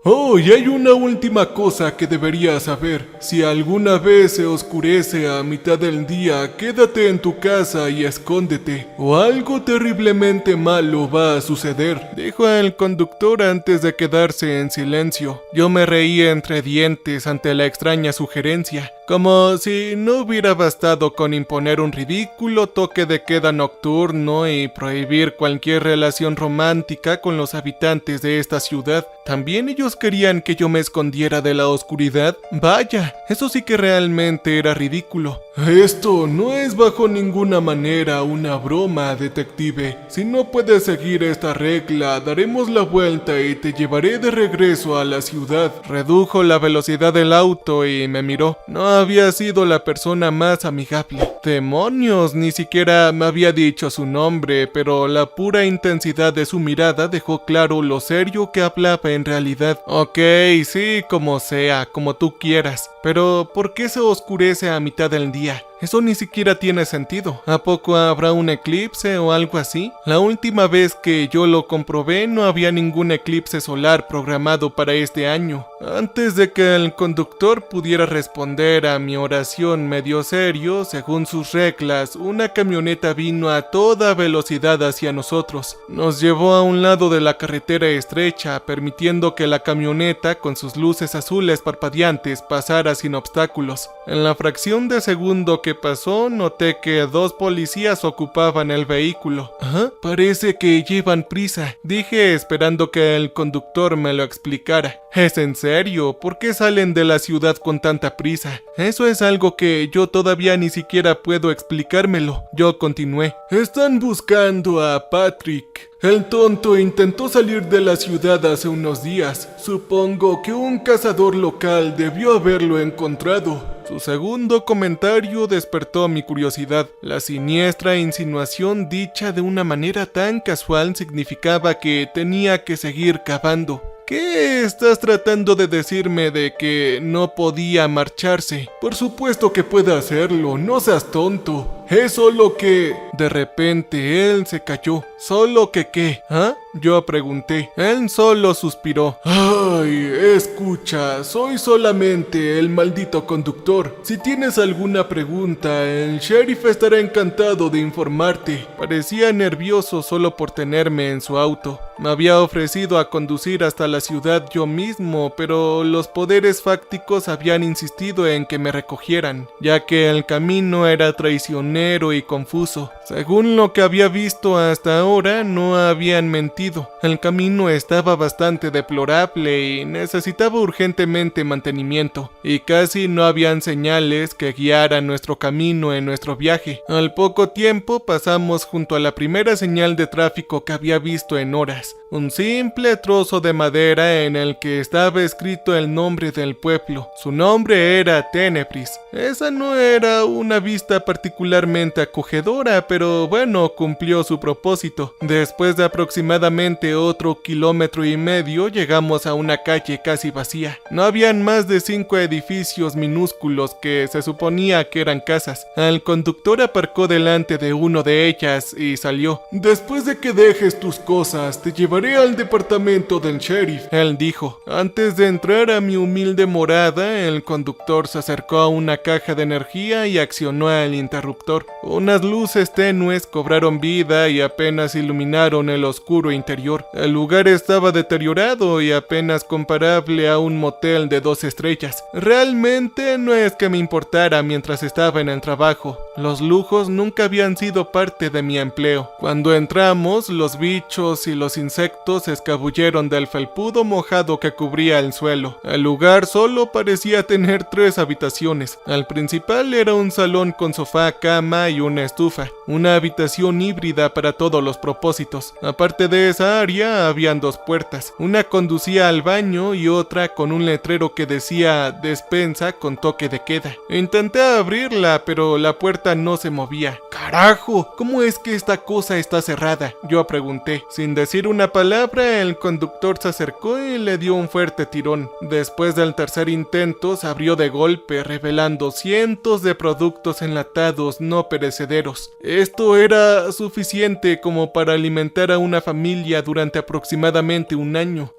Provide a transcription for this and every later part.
Oh, y hay una última cosa que deberías saber. Si alguna vez se oscurece a mitad del día, quédate en tu casa y escóndete, o algo terriblemente malo va a suceder, dijo el conductor antes de quedarse en silencio. Yo me reía entre dientes ante la extraña sugerencia, como si no hubiera bastado con imponer un ridículo toque de queda nocturno y prohibir cualquier relación romántica con los habitantes de esta ciudad. ¿También ellos querían que yo me escondiera de la oscuridad? Vaya, eso sí que realmente era ridículo. Esto no es bajo ninguna manera una broma, detective. Si no puedes seguir esta regla, daremos la vuelta y te llevaré de regreso a la ciudad. Redujo la velocidad del auto y me miró. No había sido la persona más amigable. Demonios, ni siquiera me había dicho su nombre, pero la pura intensidad de su mirada dejó claro lo serio que hablaba en realidad. Ok, sí, como sea, como tú quieras. Pero, ¿por qué se oscurece a mitad del día? Eso ni siquiera tiene sentido. ¿A poco habrá un eclipse o algo así? La última vez que yo lo comprobé no había ningún eclipse solar programado para este año. Antes de que el conductor pudiera responder a mi oración medio serio, según sus reglas, una camioneta vino a toda velocidad hacia nosotros. Nos llevó a un lado de la carretera estrecha, permitiendo que la camioneta, con sus luces azules parpadeantes, pasara sin obstáculos. En la fracción de segundo que pasó, noté que 2 policías ocupaban el vehículo. ¿Ah? Parece que llevan prisa, dije esperando que el conductor me lo explicara. ¿Es en serio? ¿Por qué salen de la ciudad con tanta prisa? Eso es algo que yo todavía ni siquiera puedo explicármelo. Yo continué. Están buscando a Patrick. El tonto intentó salir de la ciudad hace unos días. Supongo que un cazador local debió haberlo encontrado. Su segundo comentario despertó mi curiosidad. La siniestra insinuación dicha de una manera tan casual significaba que tenía que seguir cavando. ¿Qué estás tratando de decirme de que no podía marcharse? Por supuesto que puede hacerlo, no seas tonto. Es solo que... De repente él se calló. ¿Solo que qué? ¿Ah? Yo pregunté. Él solo suspiró. Ay, escucha, soy solamente el maldito conductor. Si tienes alguna pregunta, el sheriff estará encantado de informarte. Parecía nervioso solo por tenerme en su auto. Me había ofrecido a conducir hasta la ciudad yo mismo, pero los poderes fácticos habían insistido en que me recogieran, ya que el camino era traicionero y confuso. Según lo que había visto hasta ahora, no habían mentido. El camino estaba bastante deplorable y necesitaba urgentemente mantenimiento, y casi no habían señales que guiaran nuestro camino en nuestro viaje. Al poco tiempo pasamos junto a la primera señal de tráfico que había visto en horas. Un simple trozo de madera en el que estaba escrito el nombre del pueblo. Su nombre era Tenebris. Esa no era una vista particularmente acogedora, pero bueno, cumplió su propósito. Después de aproximadamente otro 1,5 kilómetros, llegamos a una calle casi vacía. No habían más de 5 edificios minúsculos que se suponía que eran casas. El conductor aparcó delante de uno de ellas y salió. Después de que dejes tus cosas, te llevaré al departamento del sheriff, él dijo. Antes de entrar a mi humilde morada, el conductor se acercó a una caja de energía y accionó el interruptor. Unas luces tenues cobraron vida y apenas iluminaron el oscuro interior. El lugar estaba deteriorado y apenas comparable a un motel de 2 estrellas. Realmente no es que me importara mientras estaba en el trabajo. Los lujos nunca habían sido parte de mi empleo. Cuando entramos, los bichos y los insectos se escabulleron del felpudo mojado que cubría el suelo. El lugar solo parecía tener 3 habitaciones. Al principal era un salón con sofá, cama y una estufa. Una habitación híbrida para todos los propósitos. Aparte de esa área, habían 2 puertas. Una conducía al baño y otra con un letrero que decía despensa con toque de queda. Intenté abrirla, pero la puerta no se movía. ¡Carajo! ¿Cómo es que esta cosa está cerrada? Yo pregunté. Sin decir una palabra, el conductor se acercó y le dio un fuerte tirón. Después del tercer intento, se abrió de golpe, revelando cientos de productos enlatados no perecederos. Esto era suficiente como para alimentar a una familia durante aproximadamente un año.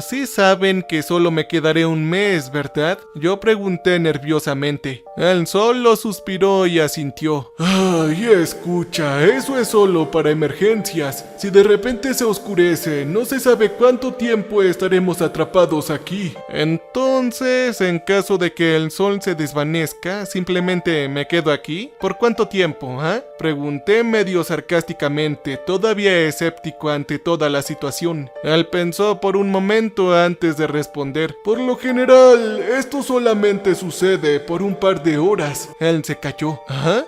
Sí saben que solo me quedaré un mes, ¿verdad? Yo pregunté nerviosamente. Él solo suspiró y asintió. Ay, escucha, eso es solo para emergencias. Si de repente se oscurece, no se sabe cuánto tiempo estaremos atrapados aquí. Entonces, en caso de que el sol se desvanezca, simplemente me quedo aquí. ¿Por cuánto tiempo, Pregunté medio sarcásticamente, todavía escéptico ante toda la situación. Él pensó por un momento antes de responder. Por lo general, esto solamente sucede por un par de horas. Él se calló.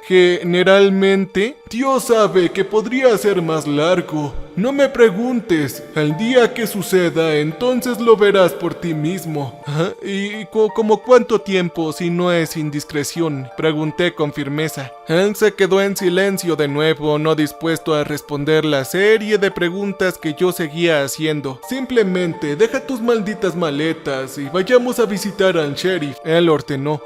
Generalmente, Dios sabe que podría ser más largo. No me preguntes, el día que suceda, entonces lo verás por ti mismo. ¿Y como cuánto tiempo, si no es indiscreción? Pregunté con firmeza. Él se quedó en silencio de nuevo, no dispuesto a responder la serie de preguntas que yo seguía haciendo. Simplemente deja tus malditas maletas y vayamos a visitar al sheriff, él ordenó.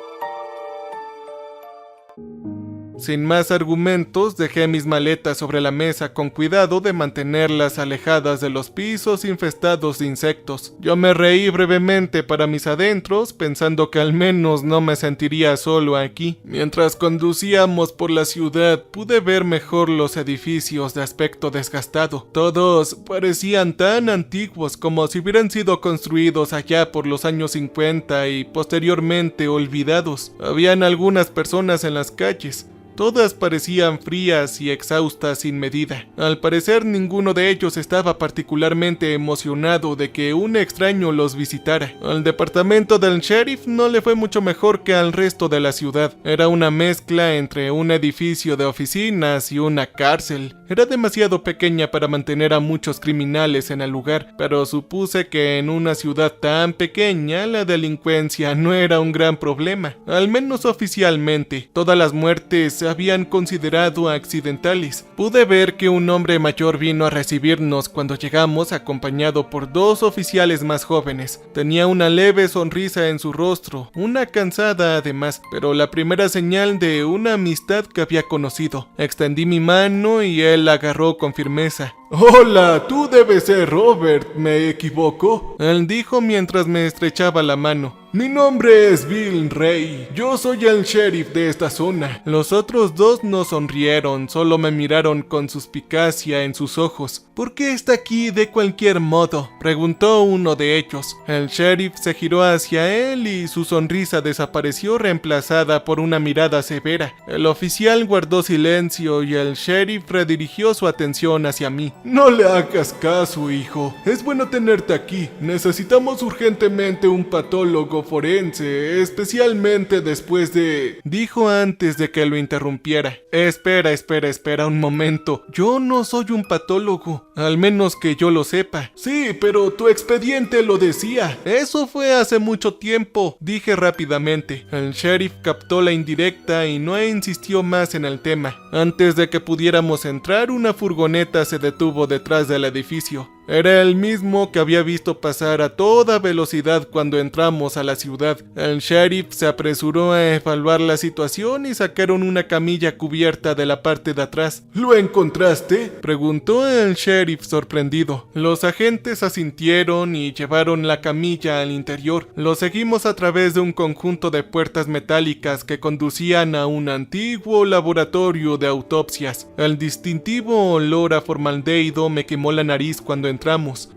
Sin más argumentos, dejé mis maletas sobre la mesa con cuidado de mantenerlas alejadas de los pisos infestados de insectos. Yo me reí brevemente para mis adentros, pensando que al menos no me sentiría solo aquí. Mientras conducíamos por la ciudad, pude ver mejor los edificios de aspecto desgastado. Todos parecían tan antiguos como si hubieran sido construidos allá por los años 50 y posteriormente olvidados. Habían algunas personas en las calles. Todas parecían frías y exhaustas sin medida. Al parecer ninguno de ellos estaba particularmente emocionado de que un extraño los visitara. Al departamento del sheriff no le fue mucho mejor que al resto de la ciudad. Era una mezcla entre un edificio de oficinas y una cárcel. Era demasiado pequeña para mantener a muchos criminales en el lugar, pero supuse que en una ciudad tan pequeña la delincuencia no era un gran problema, al menos oficialmente. Todas las muertes se habían considerado accidentales. Pude ver que un hombre mayor vino a recibirnos cuando llegamos, acompañado por dos oficiales más jóvenes. Tenía una leve sonrisa en su rostro, una cansada además, pero la primera señal de una amistad que había conocido. Extendí mi mano y él la agarró con firmeza. Hola, tú debes ser Robert, ¿me equivoco? Él dijo mientras me estrechaba la mano. Mi nombre es Bill Ray, yo soy el sheriff de esta zona. Los otros dos no sonrieron, solo me miraron con suspicacia en sus ojos. ¿Por qué está aquí de cualquier modo?, preguntó uno de ellos. El sheriff se giró hacia él y su sonrisa desapareció, reemplazada por una mirada severa. El oficial guardó silencio y el sheriff redirigió su atención hacia mí. No le hagas caso, hijo. Es bueno tenerte aquí. Necesitamos urgentemente un patólogo forense, especialmente después de... dijo antes de que lo interrumpiera. Espera un momento. Yo no soy un patólogo, al menos que yo lo sepa. Sí, pero tu expediente lo decía. Eso fue hace mucho tiempo, dije rápidamente. El sheriff captó la indirecta y no insistió más en el tema. Antes de que pudiéramos entrar, una furgoneta se detuvo detrás del edificio. Era el mismo que había visto pasar a toda velocidad cuando entramos a la ciudad. El sheriff se apresuró a evaluar la situación y sacaron una camilla cubierta de la parte de atrás. ¿Lo encontraste?, preguntó el sheriff sorprendido. Los agentes asintieron y llevaron la camilla al interior. Lo seguimos a través de un conjunto de puertas metálicas que conducían a un antiguo laboratorio de autopsias. El distintivo olor a formaldehído me quemó la nariz cuando entramos.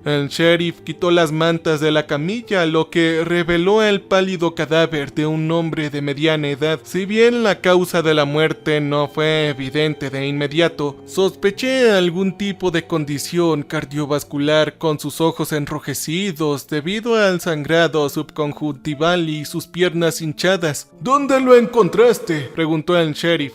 El sheriff quitó las mantas de la camilla, lo que reveló el pálido cadáver de un hombre de mediana edad. Si bien la causa de la muerte no fue evidente de inmediato, sospeché algún tipo de condición cardiovascular, con sus ojos enrojecidos debido al sangrado subconjuntival y sus piernas hinchadas. ¿Dónde lo encontraste?, preguntó el sheriff.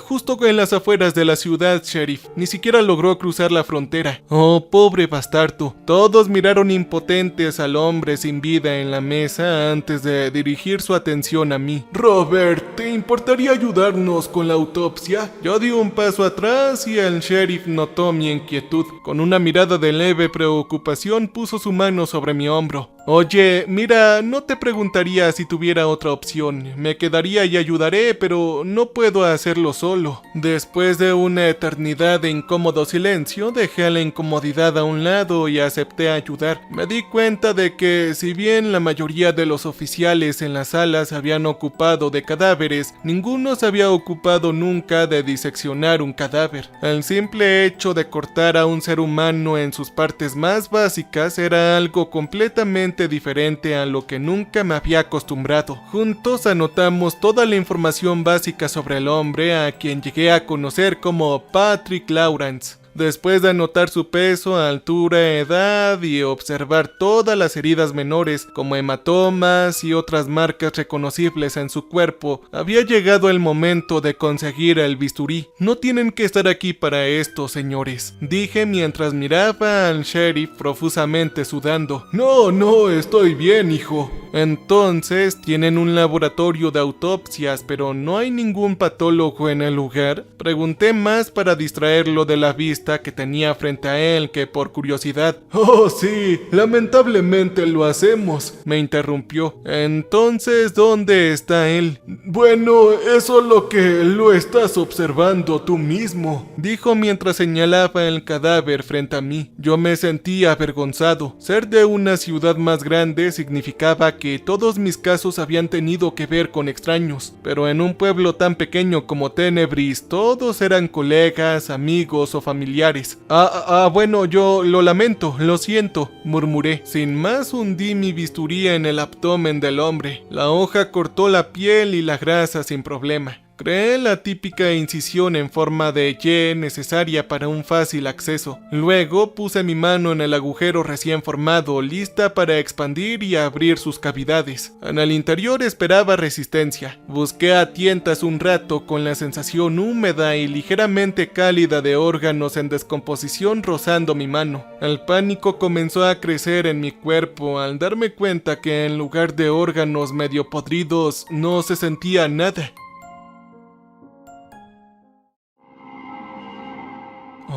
Justo en las afueras de la ciudad, sheriff. Ni siquiera logró cruzar la frontera. Oh, pobre bastardo. Todos miraron impotentes al hombre sin vida en la mesa antes de dirigir su atención a mí. Robert, ¿te importaría ayudarnos con la autopsia? Yo di un paso atrás y el sheriff notó mi inquietud. Con una mirada de leve preocupación puso su mano sobre mi hombro. Oye, mira, no te preguntaría si tuviera otra opción. Me quedaría y ayudaré, pero no puedo hacerlo solo. Después de una eternidad de incómodo silencio, dejé la incomodidad a un lado y acepté ayudar. Me di cuenta de que, si bien la mayoría de los oficiales en las salas se habían ocupado de cadáveres, ninguno se había ocupado nunca de diseccionar un cadáver. El simple hecho de cortar a un ser humano en sus partes más básicas era algo completamente diferente a lo que nunca me había acostumbrado. Juntos anotamos toda la información básica sobre el hombre, a quien llegué a conocer como Patrick Lawrence. Después de anotar su peso, altura, edad y observar todas las heridas menores como hematomas y otras marcas reconocibles en su cuerpo, había llegado el momento de conseguir el bisturí. No tienen que estar aquí para esto, señores, dije mientras miraba al sheriff profusamente sudando. No, estoy bien, hijo. Entonces, ¿tienen un laboratorio de autopsias, pero no hay ningún patólogo en el lugar? Pregunté más para distraerlo de la vista que tenía frente a él que por curiosidad. Oh, sí, lamentablemente lo hacemos, me interrumpió. Entonces, ¿dónde está él? Bueno, es solo que lo estás observando tú mismo, dijo mientras señalaba el cadáver frente a mí. Yo me sentí avergonzado. Ser de una ciudad más grande significaba que todos mis casos habían tenido que ver con extraños, pero en un pueblo tan pequeño como Tenebris, todos eran colegas, amigos o familiares. Bueno, yo lo lamento, lo siento, murmuré. Sin más hundí mi bisturí en el abdomen del hombre. La hoja cortó la piel y la grasa sin problema. Creé la típica incisión en forma de Y necesaria para un fácil acceso. Luego puse mi mano en el agujero recién formado, lista para expandir y abrir sus cavidades. En el interior esperaba resistencia. Busqué a tientas un rato con la sensación húmeda y ligeramente cálida de órganos en descomposición rozando mi mano. El pánico comenzó a crecer en mi cuerpo al darme cuenta que en lugar de órganos medio podridos no se sentía nada.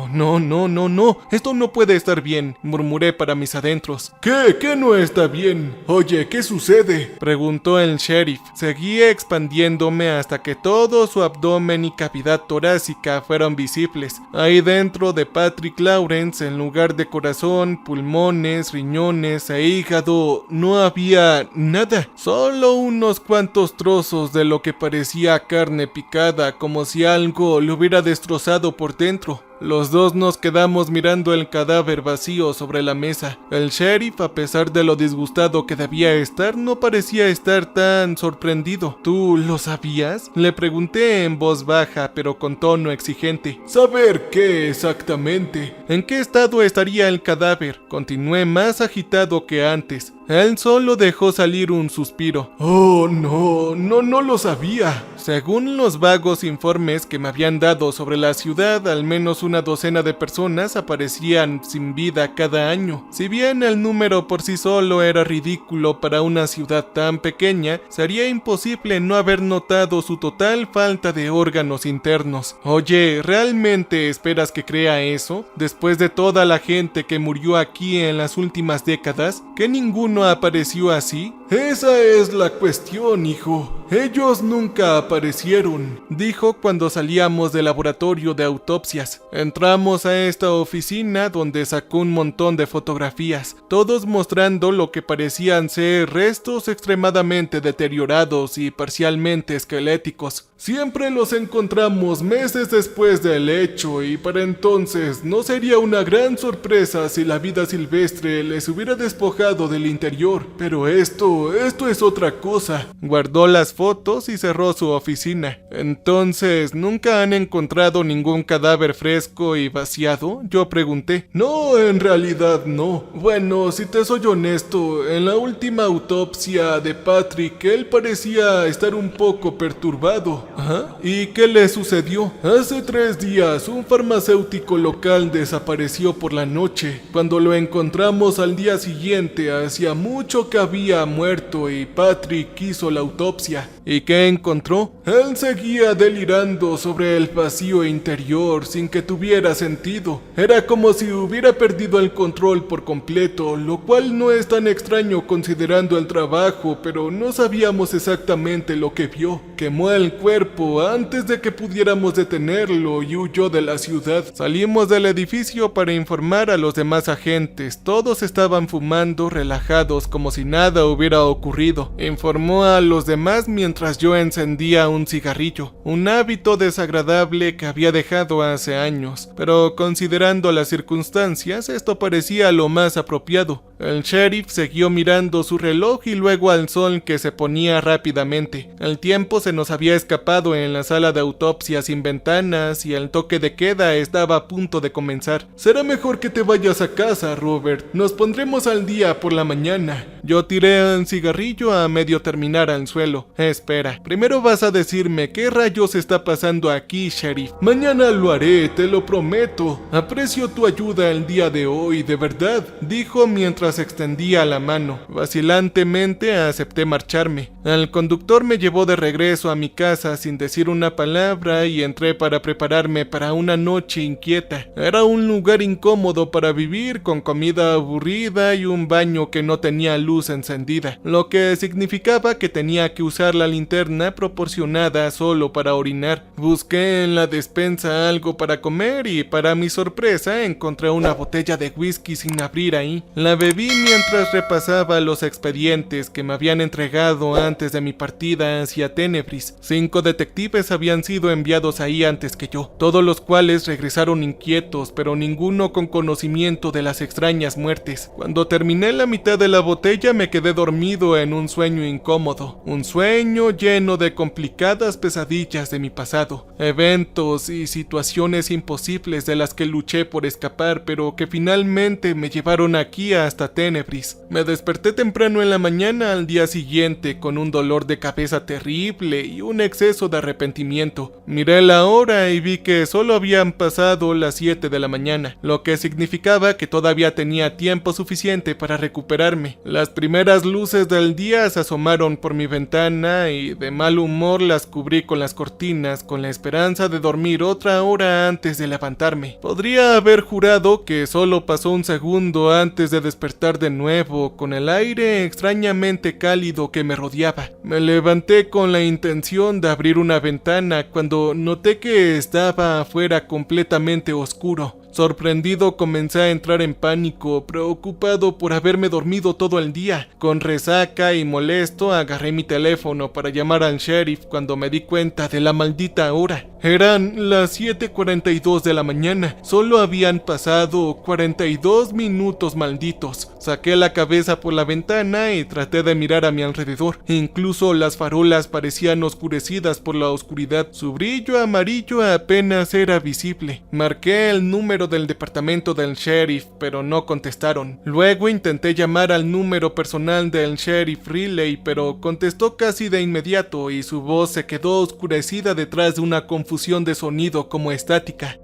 Oh, no, esto no puede estar bien, murmuré para mis adentros. ¿Qué no está bien? Oye, ¿qué sucede?, preguntó el sheriff. Seguí expandiéndome hasta que todo su abdomen y cavidad torácica fueron visibles. Ahí dentro de Patrick Lawrence, en lugar de corazón, pulmones, riñones e hígado, no había nada. Solo unos cuantos trozos de lo que parecía carne picada, como si algo lo hubiera destrozado por dentro. Los dos nos quedamos mirando el cadáver vacío sobre la mesa. El sheriff, a pesar de lo disgustado que debía estar, no parecía estar tan sorprendido. ¿Tú lo sabías?, le pregunté en voz baja, pero con tono exigente. ¿Saber qué exactamente? ¿En qué estado estaría el cadáver? Continué más agitado que antes. Él solo dejó salir un suspiro. Oh, no lo sabía. Según los vagos informes que me habían dado sobre la ciudad, al menos una docena de personas aparecían sin vida cada año. Si bien el número por sí solo era ridículo para una ciudad tan pequeña, sería imposible no haber notado su total falta de órganos internos. Oye, ¿realmente esperas que crea eso? Después de toda la gente que murió aquí en las últimas décadas, ¿que ninguno apareció así? Esa es la cuestión, hijo. Ellos nunca aparecieron, dijo cuando salíamos del laboratorio de autopsias. Entramos a esta oficina donde sacó un montón de fotografías, todos mostrando lo que parecían ser restos extremadamente deteriorados y parcialmente esqueléticos. Siempre los encontramos meses después del hecho y para entonces no sería una gran sorpresa si la vida silvestre les hubiera despojado del interior. Pero esto es otra cosa. Guardó las fotos y cerró su oficina. Entonces, ¿nunca han encontrado ningún cadáver fresco y vaciado?, yo pregunté. No, en realidad no. Bueno, si te soy honesto, en la última autopsia de Patrick, él parecía estar un poco perturbado. ¿Ah? ¿Y qué le sucedió? Hace 3 días, un farmacéutico local desapareció por la noche. Cuando lo encontramos al día siguiente, hacía mucho que había muerto muerto y Patrick hizo la autopsia. ¿Y qué encontró? Él seguía delirando sobre el vacío interior sin que tuviera sentido. Era como si hubiera perdido el control por completo, lo cual no es tan extraño considerando el trabajo, pero no sabíamos exactamente lo que vio. Quemó el cuerpo antes de que pudiéramos detenerlo y huyó de la ciudad. Salimos del edificio para informar a los demás agentes. Todos estaban fumando, relajados, como si nada hubiera ocurrido. Informó a los demás mientras yo encendía un cigarrillo, un hábito desagradable que había dejado hace años, pero considerando las circunstancias, esto parecía lo más apropiado. El sheriff siguió mirando su reloj y luego al sol que se ponía rápidamente. El tiempo se nos había escapado en la sala de autopsia sin ventanas y el toque de queda estaba a punto de comenzar. Será mejor que te vayas a casa, Robert. Nos pondremos al día por la mañana. Yo tiré el cigarrillo a medio terminar al suelo. Espera, primero vas a decirme qué rayos está pasando aquí, sheriff. Mañana lo haré, te lo prometo. Aprecio tu ayuda el día de hoy, de verdad, dijo mientras extendía la mano. Vacilantemente acepté marcharme. El conductor me llevó de regreso a mi casa sin decir una palabra y entré para prepararme para una noche inquieta. Era un lugar incómodo para vivir, con comida aburrida y un baño que no tenía luz encendida, lo que significaba que tenía que usar la linterna proporcionada solo para orinar. Busqué en la despensa algo para comer y para mi sorpresa encontré una botella de whisky sin abrir ahí. La bebí mientras repasaba los expedientes que me habían entregado antes de mi partida hacia Tenebris. 5 detectives habían sido enviados ahí antes que yo, todos los cuales regresaron inquietos, pero ninguno con conocimiento de las extrañas muertes. Cuando terminé la mitad de la botella me quedé dormido en un sueño incómodo, un sueño lleno de complicadas pesadillas de mi pasado, eventos y situaciones imposibles de las que luché por escapar, pero que finalmente me llevaron aquí hasta Tenebris. Me desperté temprano en la mañana al día siguiente con un dolor de cabeza terrible y un exceso de arrepentimiento. Miré la hora y vi que solo habían pasado las 7 de la mañana, lo que significaba que todavía tenía tiempo suficiente para recuperarme. Las primeras luces del día se asomaron por mi ventana y de mal humor las cubrí con las cortinas con la esperanza de dormir otra hora antes de levantarme. Podría haber jurado que solo pasó un segundo antes de despertar de nuevo con el aire extrañamente cálido que me rodeaba. Me levanté con la intención de abrir una ventana cuando noté que estaba afuera completamente oscuro. Sorprendido comencé a entrar en pánico, preocupado por haberme dormido todo el día. Con resaca y molesto agarré mi teléfono para llamar al sheriff cuando me di cuenta de la maldita hora. Eran las 7:42 de la mañana. Solo habían pasado 42 minutos malditos. Saqué la cabeza por la ventana y traté de mirar a mi alrededor. Incluso las farolas parecían oscurecidas por la oscuridad. Su brillo amarillo apenas era visible. Marqué el número del departamento del sheriff, pero no contestaron. Luego intenté llamar al número personal del sheriff Riley, pero contestó casi de inmediato y su voz se quedó oscurecida detrás de una confusión de sonido como estática.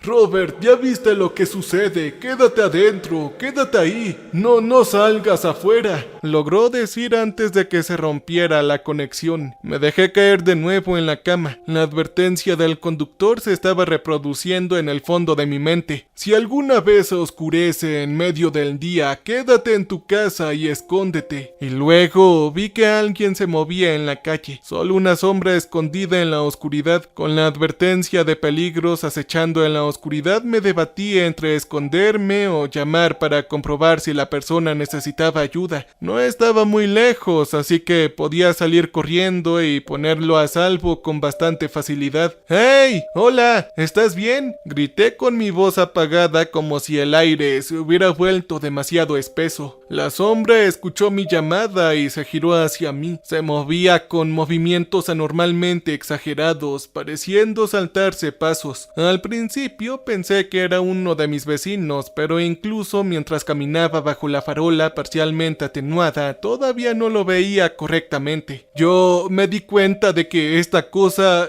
Robert, ya viste lo que sucede. Quédate adentro, quédate ahí. No salgas afuera. Logró decir antes de que se rompiera la conexión. Me dejé caer de nuevo en la cama. La advertencia del conductor se estaba reproduciendo en el fondo de mi mente. Si alguna vez se oscurece en medio del día, quédate en tu casa y escóndete. Y luego vi que alguien se movía en la calle. Solo una sombra escondida en la oscuridad, con la advertencia de peligros acechando en la oscuridad. Me debatí entre esconderme o llamar para comprobar si la persona necesitaba ayuda. No estaba muy lejos, así que podía salir corriendo y ponerlo a salvo con bastante facilidad. ¡Hey! ¡Hola! ¿Estás bien? Grité con mi voz apagada como si el aire se hubiera vuelto demasiado espeso. La sombra escuchó mi llamada y se giró hacia mí. Se movía con movimientos anormalmente exagerados, pareciendo saltarse pasos. Al principio pensé que era uno de mis vecinos, pero incluso mientras caminaba bajo la farola parcialmente atenuada, todavía no lo veía correctamente. Yo me di cuenta de que esta cosa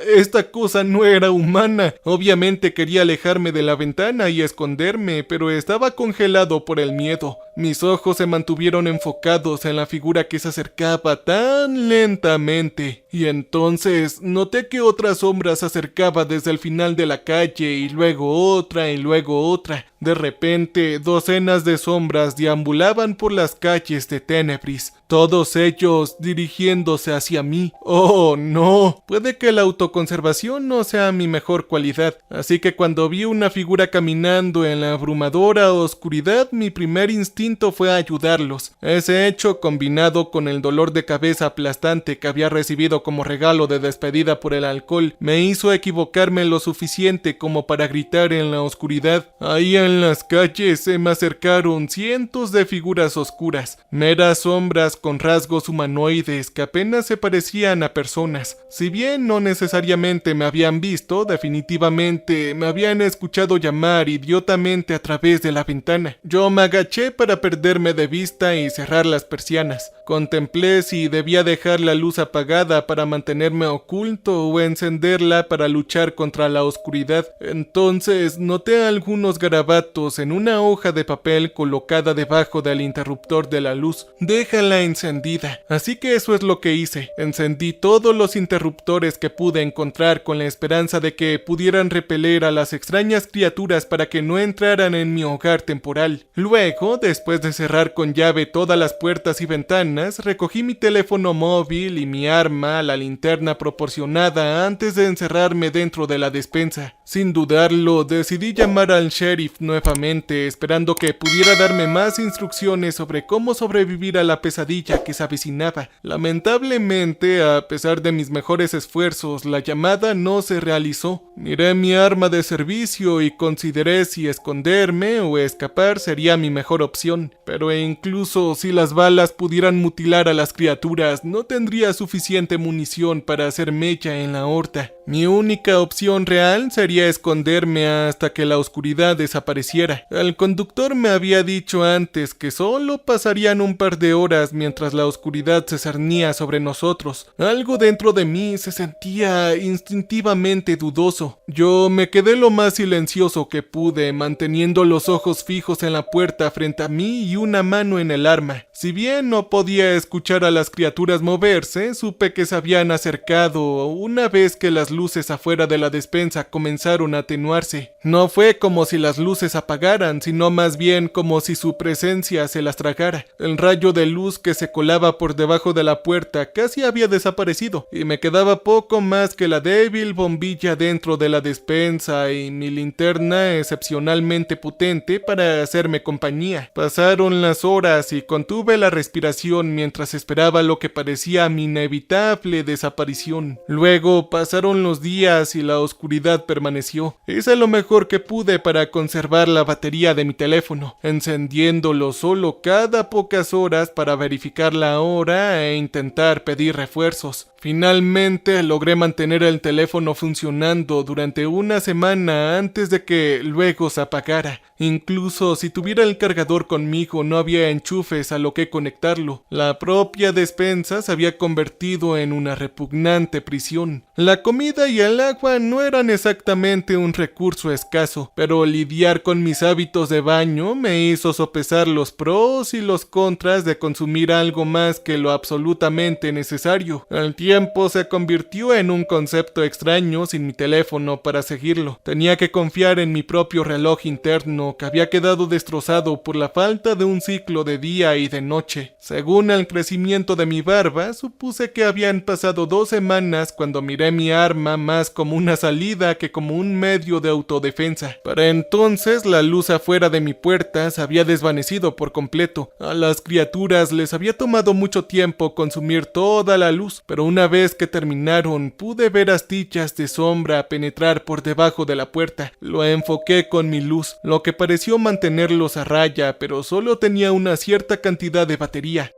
no era humana. Obviamente quería alejarme de la ventana y esconderme, pero estaba congelado por el miedo. Mis ojos se mantuvieron enfocados en la figura que se acercaba tan lentamente. Y entonces noté que otra sombra se acercaba desde el final de la calle y luego otra y luego otra. De repente, docenas de sombras deambulaban por las calles de Tenebris, todos ellos dirigiéndose hacia mí. ¡Oh, no! Puede que la autoconservación no sea mi mejor cualidad, así que cuando vi una figura caminando en la abrumadora oscuridad, mi primer instinto fue ayudarlos. Ese hecho, combinado con el dolor de cabeza aplastante que había recibido como regalo de despedida por el alcohol, me hizo equivocarme lo suficiente como para gritar en la oscuridad. Ahí en las calles se me acercaron cientos de figuras oscuras, meras sombras con rasgos humanoides que apenas se parecían a personas. Si bien no necesariamente me habían visto, definitivamente me habían escuchado llamar idiotamente a través de la ventana. Yo me agaché para perderme de vista y cerrar las persianas. Contemplé si debía dejar la luz apagada para mantenerme oculto o encenderla para luchar contra la oscuridad. Entonces noté algunos garabatos en una hoja de papel colocada debajo del interruptor de la luz. Déjala encendida. Así que eso es lo que hice. Encendí todos los interruptores que pude encontrar con la esperanza de que pudieran repeler a las extrañas criaturas para que no entraran en mi hogar temporal. Luego, después de cerrar con llave todas las puertas y ventanas, recogí mi teléfono móvil y mi arma, la linterna proporcionada, antes de encerrarme dentro de la despensa. Sin dudarlo, decidí llamar al sheriff nuevamente, esperando que pudiera darme más instrucciones sobre cómo sobrevivir a la pesadilla que se avecinaba. Lamentablemente, a pesar de mis mejores esfuerzos, la llamada no se realizó. Miré mi arma de servicio y consideré si esconderme o escapar sería mi mejor opción. Pero incluso si las balas pudieran mutilar a las criaturas, no tendría suficiente munición para hacer mecha en la horta. Mi única opción real sería esconderme hasta que la oscuridad desapareciera. El conductor me había dicho antes que solo pasarían un par de horas mientras la oscuridad se cernía sobre nosotros. Algo dentro de mí se sentía instintivamente dudoso. Yo me quedé lo más silencioso que pude, manteniendo los ojos fijos en la puerta frente a mí y una mano en el arma. Si bien no podía escuchar a las criaturas moverse, supe que se habían acercado una vez que las luces afuera de la despensa comenzaron a atenuarse. No fue como si las luces apagaran, sino más bien como si su presencia se las tragara. El rayo de luz que se colaba por debajo de la puerta casi había desaparecido, y me quedaba poco más que la débil bombilla dentro de la despensa y mi linterna excepcionalmente potente para hacerme compañía. Pasaron las horas y contuve la respiración mientras esperaba lo que parecía mi inevitable desaparición. Luego pasaron los días y la oscuridad permaneció. Hice lo mejor que pude para conservar la batería de mi teléfono, encendiéndolo solo cada pocas horas para verificar la hora e intentar pedir refuerzos. Finalmente logré mantener el teléfono funcionando durante una semana antes de que luego se apagara. Incluso si tuviera el cargador conmigo no había enchufes a lo que conectarlo. La propia despensa se había convertido en una repugnante prisión. La comida y el agua no eran exactamente un recurso escaso, pero lidiar con mis hábitos de baño me hizo sopesar los pros y los contras de consumir algo más que lo absolutamente necesario. El tiempo se convirtió en un concepto extraño sin mi teléfono para seguirlo. Tenía que confiar en mi propio reloj interno que había quedado destrozado por la falta de un ciclo de día y de noche. Según el crecimiento de mi barba, supuse que habían pasado 2 semanas cuando miré mi arma más como una salida que como un medio de autodefensa. Para entonces, la luz afuera de mi puerta se había desvanecido por completo. A las criaturas les había tomado mucho tiempo consumir toda la luz, pero una Una vez que terminaron, pude ver astillas de sombra penetrar por debajo de la puerta. Lo enfoqué con mi luz, lo que pareció mantenerlos a raya, pero solo tenía una cierta cantidad de batería,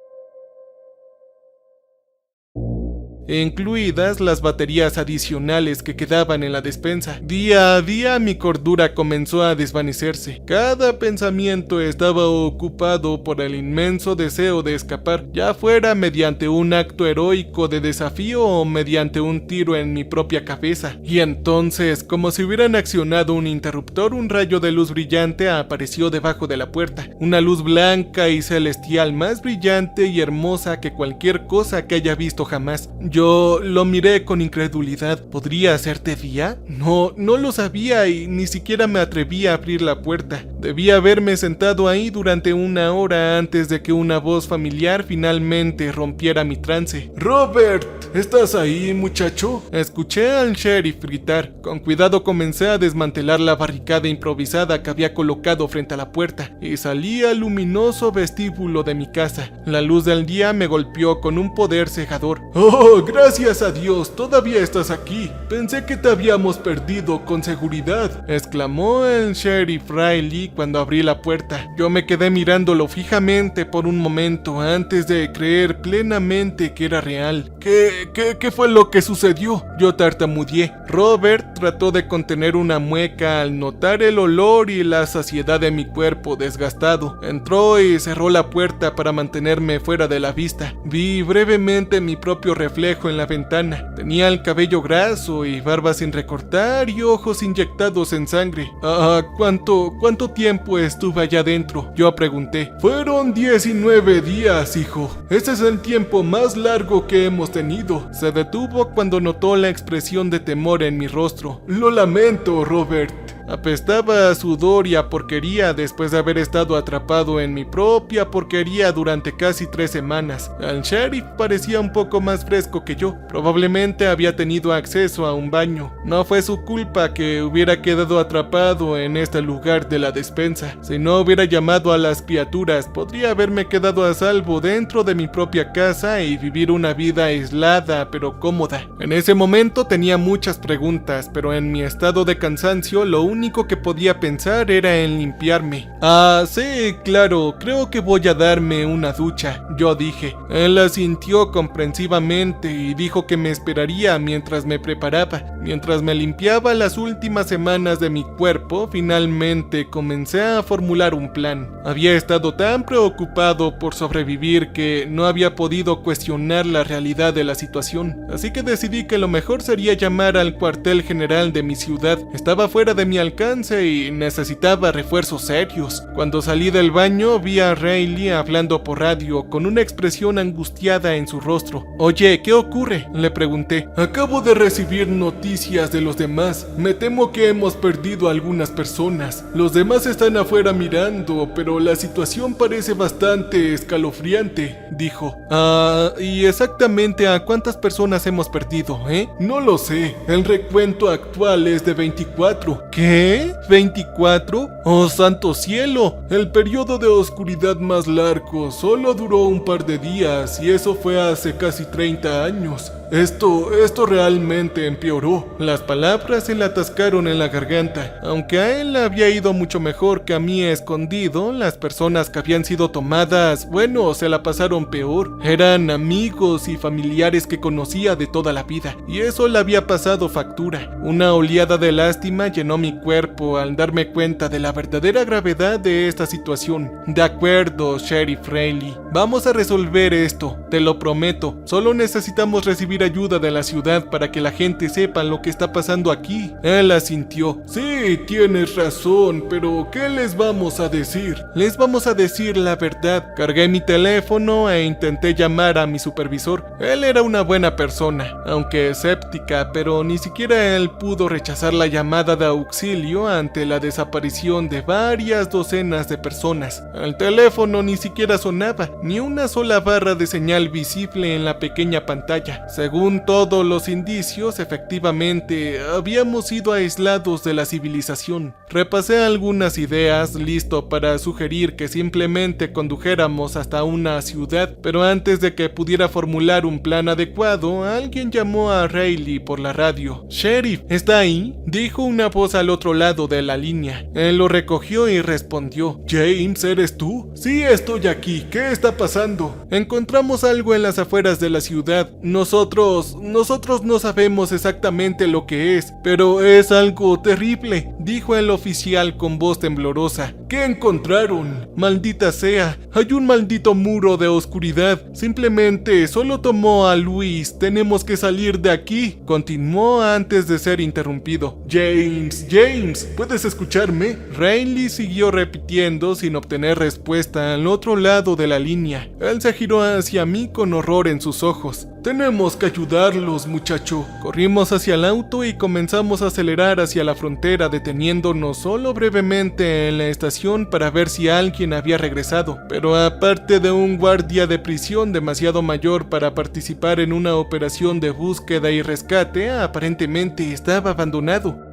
incluidas las baterías adicionales que quedaban en la despensa. Día a día mi cordura comenzó a desvanecerse. Cada pensamiento estaba ocupado por el inmenso deseo de escapar, ya fuera mediante un acto heroico de desafío o mediante un tiro en mi propia cabeza. Y entonces, como si hubieran accionado un interruptor, un rayo de luz brillante apareció debajo de la puerta. Una luz blanca y celestial, más brillante y hermosa que cualquier cosa que haya visto jamás. Yo lo miré con incredulidad. ¿Podría ser de día? No lo sabía y ni siquiera me atreví a abrir la puerta. Debía haberme sentado ahí durante una hora antes de que una voz familiar finalmente rompiera mi trance. «Robert, ¿estás ahí, muchacho?», escuché al sheriff gritar. Con cuidado comencé a desmantelar la barricada improvisada que había colocado frente a la puerta y salí al luminoso vestíbulo de mi casa. La luz del día me golpeó con un poder cegador. «Oh, gracias a Dios, todavía estás aquí. Pensé que te habíamos perdido con seguridad», exclamó el sheriff Riley cuando abrí la puerta. Yo me quedé mirándolo fijamente por un momento antes de creer plenamente que era real. ¿Qué fue lo que sucedió?, yo tartamudeé. Robert trató de contener una mueca al notar el olor y la saciedad de mi cuerpo desgastado. Entró y cerró la puerta para mantenerme fuera de la vista. Vi brevemente mi propio reflejo en la ventana. Tenía el cabello graso y barba sin recortar y ojos inyectados en sangre. ¿Cuánto tiempo estuve allá adentro?, yo pregunté. «Fueron 19 días, hijo. Ese es el tiempo más largo que hemos tenido». Se detuvo cuando notó la expresión de temor en mi rostro. «Lo lamento, Robert». Apestaba a sudor y a porquería después de haber estado atrapado en mi propia porquería durante casi 3 semanas. El sheriff parecía un poco más fresco que yo. Probablemente había tenido acceso a un baño. No fue su culpa que hubiera quedado atrapado en este lugar de la despensa. Si no hubiera llamado a las criaturas, podría haberme quedado a salvo dentro de mi propia casa y vivir una vida aislada pero cómoda. En ese momento tenía muchas preguntas, pero en mi estado de cansancio lo único que podía pensar era en limpiarme. Sí, claro, creo que voy a darme una ducha, yo dije. Él asintió comprensivamente y dijo que me esperaría mientras me preparaba. Mientras me limpiaba las últimas semanas de mi cuerpo, finalmente comencé a formular un plan. Había estado tan preocupado por sobrevivir que no había podido cuestionar la realidad de la situación. Así que decidí que lo mejor sería llamar al cuartel general de mi ciudad. Estaba fuera de mi alcance y necesitaba refuerzos serios. Cuando salí del baño vi a Riley hablando por radio con una expresión angustiada en su rostro. «Oye, ¿qué ocurre?», le pregunté. «Acabo de recibir noticias de los demás. Me temo que hemos perdido a algunas personas. Los demás están afuera mirando, pero la situación parece bastante escalofriante», dijo. ¿Y exactamente a cuántas personas hemos perdido, No lo sé. El recuento actual es de 24. ¿Qué? ¿24? ¡Oh, santo cielo! El periodo de oscuridad más largo solo duró un par de días y eso fue hace casi 30 años. Esto realmente empeoró. Las palabras se le atascaron en la garganta. Aunque a él le había ido mucho mejor que a mí escondido, las personas que habían sido tomadas, se la pasaron peor. Eran amigos y familiares que conocía de toda la vida, y eso le había pasado factura. Una oleada de lástima llenó mi cuerpo al darme cuenta de la verdadera gravedad de esta situación. «De acuerdo, Sheriff Riley. Vamos a resolver esto, te lo prometo. Solo necesitamos recibir ayuda de la ciudad para que la gente sepa lo que está pasando aquí». Él asintió. «Sí, tienes razón, pero ¿qué les vamos a decir?». «Les vamos a decir la verdad». Cargué mi teléfono e intenté llamar a mi supervisor. Él era una buena persona, aunque escéptica, pero ni siquiera él pudo rechazar la llamada de auxilio auxilio ante la desaparición de varias docenas de personas. El teléfono ni siquiera sonaba, ni una sola barra de señal visible en la pequeña pantalla. Según todos los indicios, efectivamente, habíamos sido aislados de la civilización. Repasé algunas ideas, listo para sugerir que simplemente condujéramos hasta una ciudad, pero antes de que pudiera formular un plan adecuado, alguien llamó a Riley por la radio. «Sheriff, ¿está ahí?», dijo una voz al otro lado de la línea. Él lo recogió y respondió: «James, ¿eres tú?». «Sí, estoy aquí. ¿Qué está pasando?». «Encontramos algo en las afueras de la ciudad. Nosotros no sabemos exactamente lo que es, pero es algo terrible», dijo el oficial con voz temblorosa. «¿Qué encontraron?». «Maldita sea, hay un maldito muro de oscuridad. Simplemente solo tomó a Luis. Tenemos que salir de aquí», continuó antes de ser interrumpido. James, ¿puedes escucharme?». Riley siguió repitiendo sin obtener respuesta al otro lado de la línea. Él se giró hacia mí con horror en sus ojos. «Tenemos que ayudarlos, muchacho». Corrimos hacia el auto y comenzamos a acelerar hacia la frontera, deteniéndonos solo brevemente en la estación para ver si alguien había regresado. Pero aparte de un guardia de prisión demasiado mayor para participar en una operación de búsqueda y rescate, aparentemente estaba abandonado.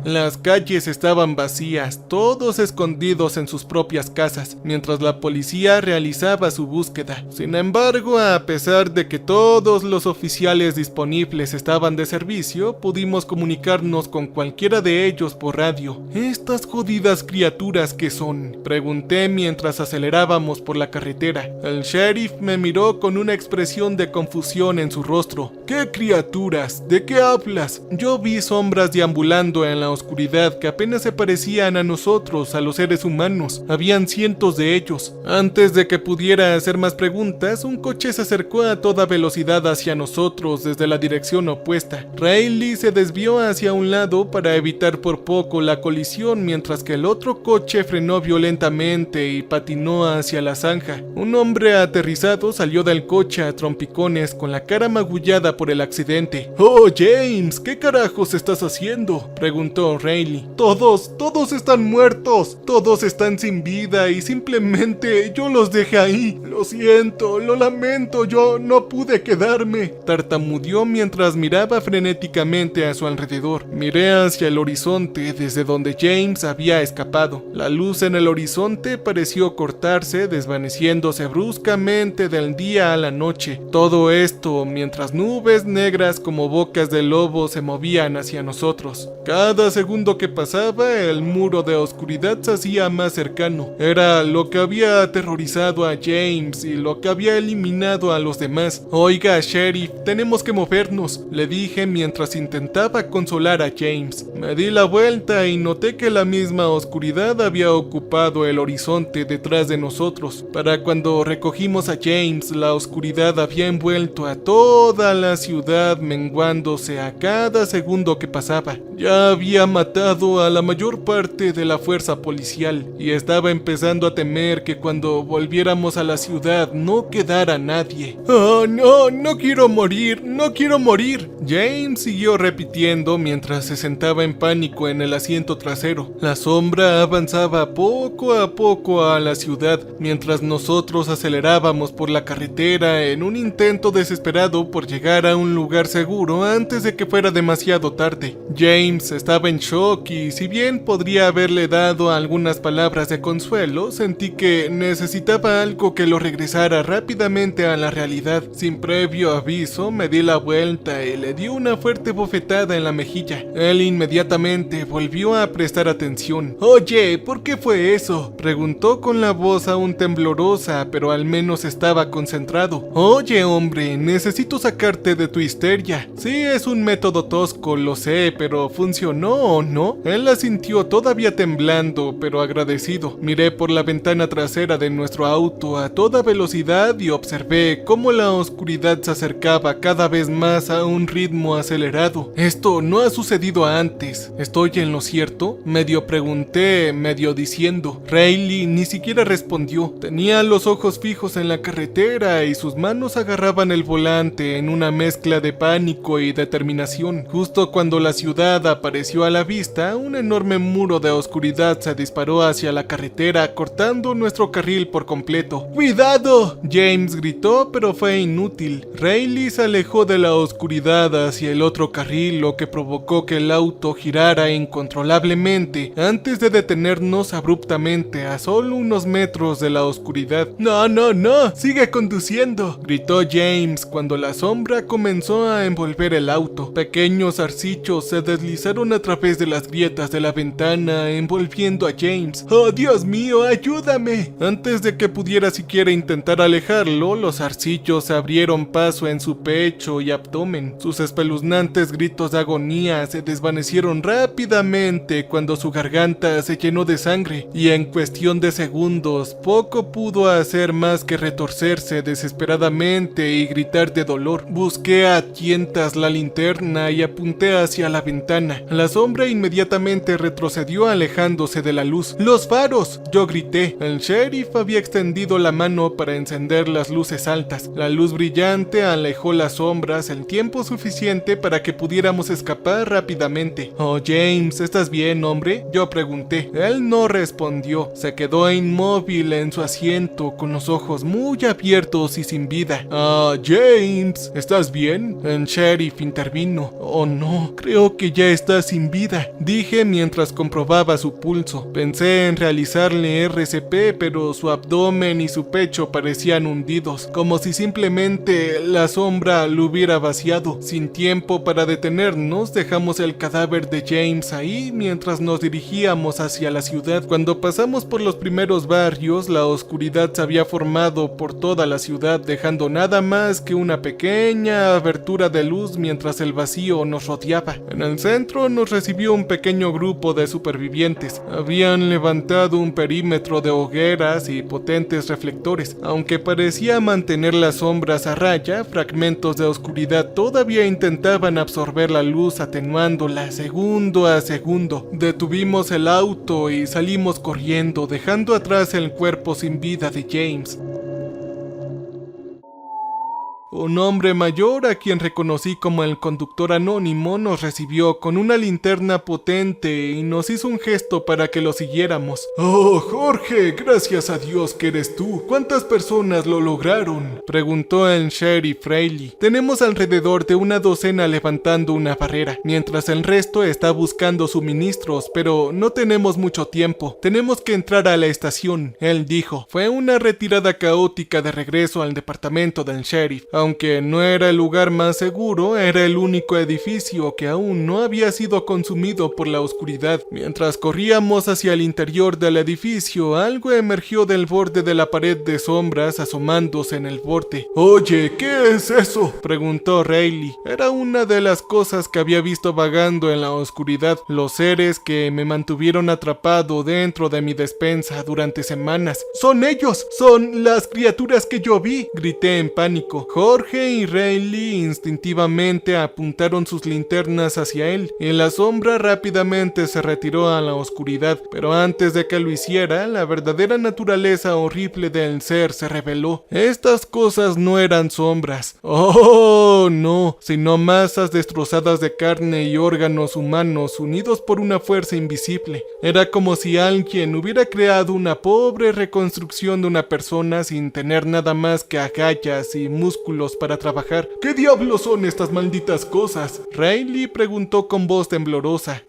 Las calles estaban vacías, todos escondidos en sus propias casas, mientras la policía realizaba su búsqueda. Sin embargo, a pesar de que todos los oficiales disponibles estaban de servicio, pudimos comunicarnos con cualquiera de ellos por radio. «¿Estas jodidas criaturas qué son?», pregunté mientras acelerábamos por la carretera. El sheriff me miró con una expresión de confusión en su rostro. «¿Qué criaturas? ¿De qué hablas?». «Yo vi sombras deambulando en la oscuridad que apenas se parecían a nosotros, a los seres humanos. Habían cientos de ellos». Antes de que pudiera hacer más preguntas, un coche se acercó a toda velocidad hacia nosotros desde la dirección opuesta. Riley se desvió hacia un lado para evitar por poco la colisión, mientras que el otro coche frenó violentamente y patinó hacia la zanja. Un hombre aterrizado salió del coche a trompicones con la cara magullada por el accidente. «Oh, James, ¿qué carajos estás haciendo?», preguntó Riley. Todos están muertos. Todos están sin vida y simplemente yo los dejé ahí. Lo siento, lo lamento, yo no pude quedarme», tartamudeó mientras miraba frenéticamente a su alrededor. Miré hacia el horizonte desde donde James había escapado. La luz en el horizonte pareció cortarse, desvaneciéndose bruscamente del día a la noche. Todo esto mientras nubes negras como bocas de lobo se movían hacia nosotros. Cada segundo que pasaba, el muro de oscuridad se hacía más cercano. Era lo que había aterrorizado a James y lo que había eliminado a los demás. «Oiga, sheriff, tenemos que movernos», le dije mientras intentaba consolar a James. Me di la vuelta y noté que la misma oscuridad había ocupado el horizonte detrás de nosotros. Para cuando recogimos a James, la oscuridad había envuelto a toda la ciudad, menguándose a cada segundo que pasaba. Ya había matado a la mayor parte de la fuerza policial y estaba empezando a temer que cuando volviéramos a la ciudad no quedara nadie. «Oh, no quiero morir, no quiero morir». James siguió repitiendo mientras se sentaba en pánico en el asiento trasero. La sombra avanzaba poco a poco a la ciudad, mientras nosotros acelerábamos por la carretera en un intento desesperado por llegar a un lugar seguro antes de que fuera demasiado tarde. James estaba en shock y si bien podría haberle dado algunas palabras de consuelo, sentí que necesitaba algo que lo regresara rápidamente a la realidad. Sin previo aviso, me di la vuelta y le di una fuerte bofetada en la mejilla. Él inmediatamente volvió a prestar atención. «Oye, ¿por qué fue eso?», preguntó con la voz aún temblorosa, pero al menos estaba concentrado. «Oye, hombre, necesito sacarte de tu histeria. Sí, es un método tosco, lo sé, pero funcionó ¿o no? Él la sintió todavía temblando, pero agradecido. Miré por la ventana trasera de nuestro auto a toda velocidad y observé cómo la oscuridad se acercaba cada vez más a un ritmo acelerado. Esto no ha sucedido antes. ¿Estoy en lo cierto? Medio pregunté, medio diciendo. Riley ni siquiera respondió. Tenía los ojos fijos en la carretera y sus manos agarraban el volante en una mezcla de pánico y determinación. Justo cuando la ciudad apareció a la vista, un enorme muro de oscuridad se disparó hacia la carretera, cortando nuestro carril por completo. ¡Cuidado!, James gritó, pero fue inútil. Riley se alejó de la oscuridad hacia el otro carril, lo que provocó que el auto girara incontrolablemente antes de detenernos abruptamente a solo unos metros de la oscuridad. ¡No, no, no! ¡Sigue conduciendo!, gritó James cuando la sombra comenzó a envolver el auto. Pequeños arcillos se deslizaron a través de las grietas de la ventana, envolviendo a James. ¡Oh, Dios mío, ayúdame! Antes de que pudiera siquiera intentar alejarlo, los arcillos se abrieron paso en su pecho y abdomen. Sus espeluznantes gritos de agonía se desvanecieron rápidamente cuando su garganta se llenó de sangre, y en cuestión de segundos, poco pudo hacer más que retorcerse desesperadamente y gritar de dolor. Busqué a tientas la linterna y apunté hacia la ventana. La sombra inmediatamente retrocedió alejándose de la luz. ¡Los faros!, yo grité. El sheriff había extendido la mano para encender las luces altas. La luz brillante alejó las sombras el tiempo suficiente para que pudiéramos escapar rápidamente. «Oh, James, ¿estás bien, hombre?», yo pregunté. Él no respondió. Se quedó inmóvil en su asiento, con los ojos muy abiertos y sin vida. «Ah, James, ¿estás bien?», el sheriff intervino. «Oh, no, creo que ya está sin vida», dije mientras comprobaba su pulso. Pensé en realizarle RCP, pero su abdomen y su pecho parecían hundidos, como si simplemente la sombra lo hubiera vaciado. Sin tiempo para detenernos, dejamos el cadáver de James ahí mientras nos dirigíamos hacia la ciudad. Cuando pasamos por los primeros barrios, la oscuridad se había formado por toda la ciudad, dejando nada más que una pequeña abertura de luz mientras el vacío nos rodeaba. En el centro nos recibió un pequeño grupo de supervivientes. Habían levantado un perímetro de hogueras y potentes reflectores. Aunque parecía mantener las sombras a raya, fragmentos de oscuridad todavía intentaban absorber la luz, atenuándola segundo a segundo. Detuvimos el auto y salimos corriendo, dejando atrás el cuerpo sin vida de James. Un hombre mayor, a quien reconocí como el conductor anónimo, nos recibió con una linterna potente y nos hizo un gesto para que lo siguiéramos. «Oh, Jorge, gracias a Dios que eres tú. ¿Cuántas personas lo lograron?», preguntó el sheriff Riley. «Tenemos alrededor de una docena levantando una barrera, mientras el resto está buscando suministros, pero no tenemos mucho tiempo. Tenemos que entrar a la estación», él dijo. Fue una retirada caótica de regreso al departamento del sheriff. Aunque no era el lugar más seguro, era el único edificio que aún no había sido consumido por la oscuridad. Mientras corríamos hacia el interior del edificio, algo emergió del borde de la pared de sombras, asomándose en el borde. «Oye, ¿qué es eso?», preguntó Riley. Era una de las cosas que había visto vagando en la oscuridad, los seres que me mantuvieron atrapado dentro de mi despensa durante semanas. «¡Son ellos! ¡Son las criaturas que yo vi!», grité en pánico. Jorge y Riley instintivamente apuntaron sus linternas hacia él, y la sombra rápidamente se retiró a la oscuridad, pero antes de que lo hiciera, la verdadera naturaleza horrible del ser se reveló. Estas cosas no eran sombras, ¡oh, no!, sino masas destrozadas de carne y órganos humanos unidos por una fuerza invisible. Era como si alguien hubiera creado una pobre reconstrucción de una persona sin tener nada más que agallas y músculos para trabajar. «¿Qué diablos son estas malditas cosas?», Riley preguntó con voz temblorosa.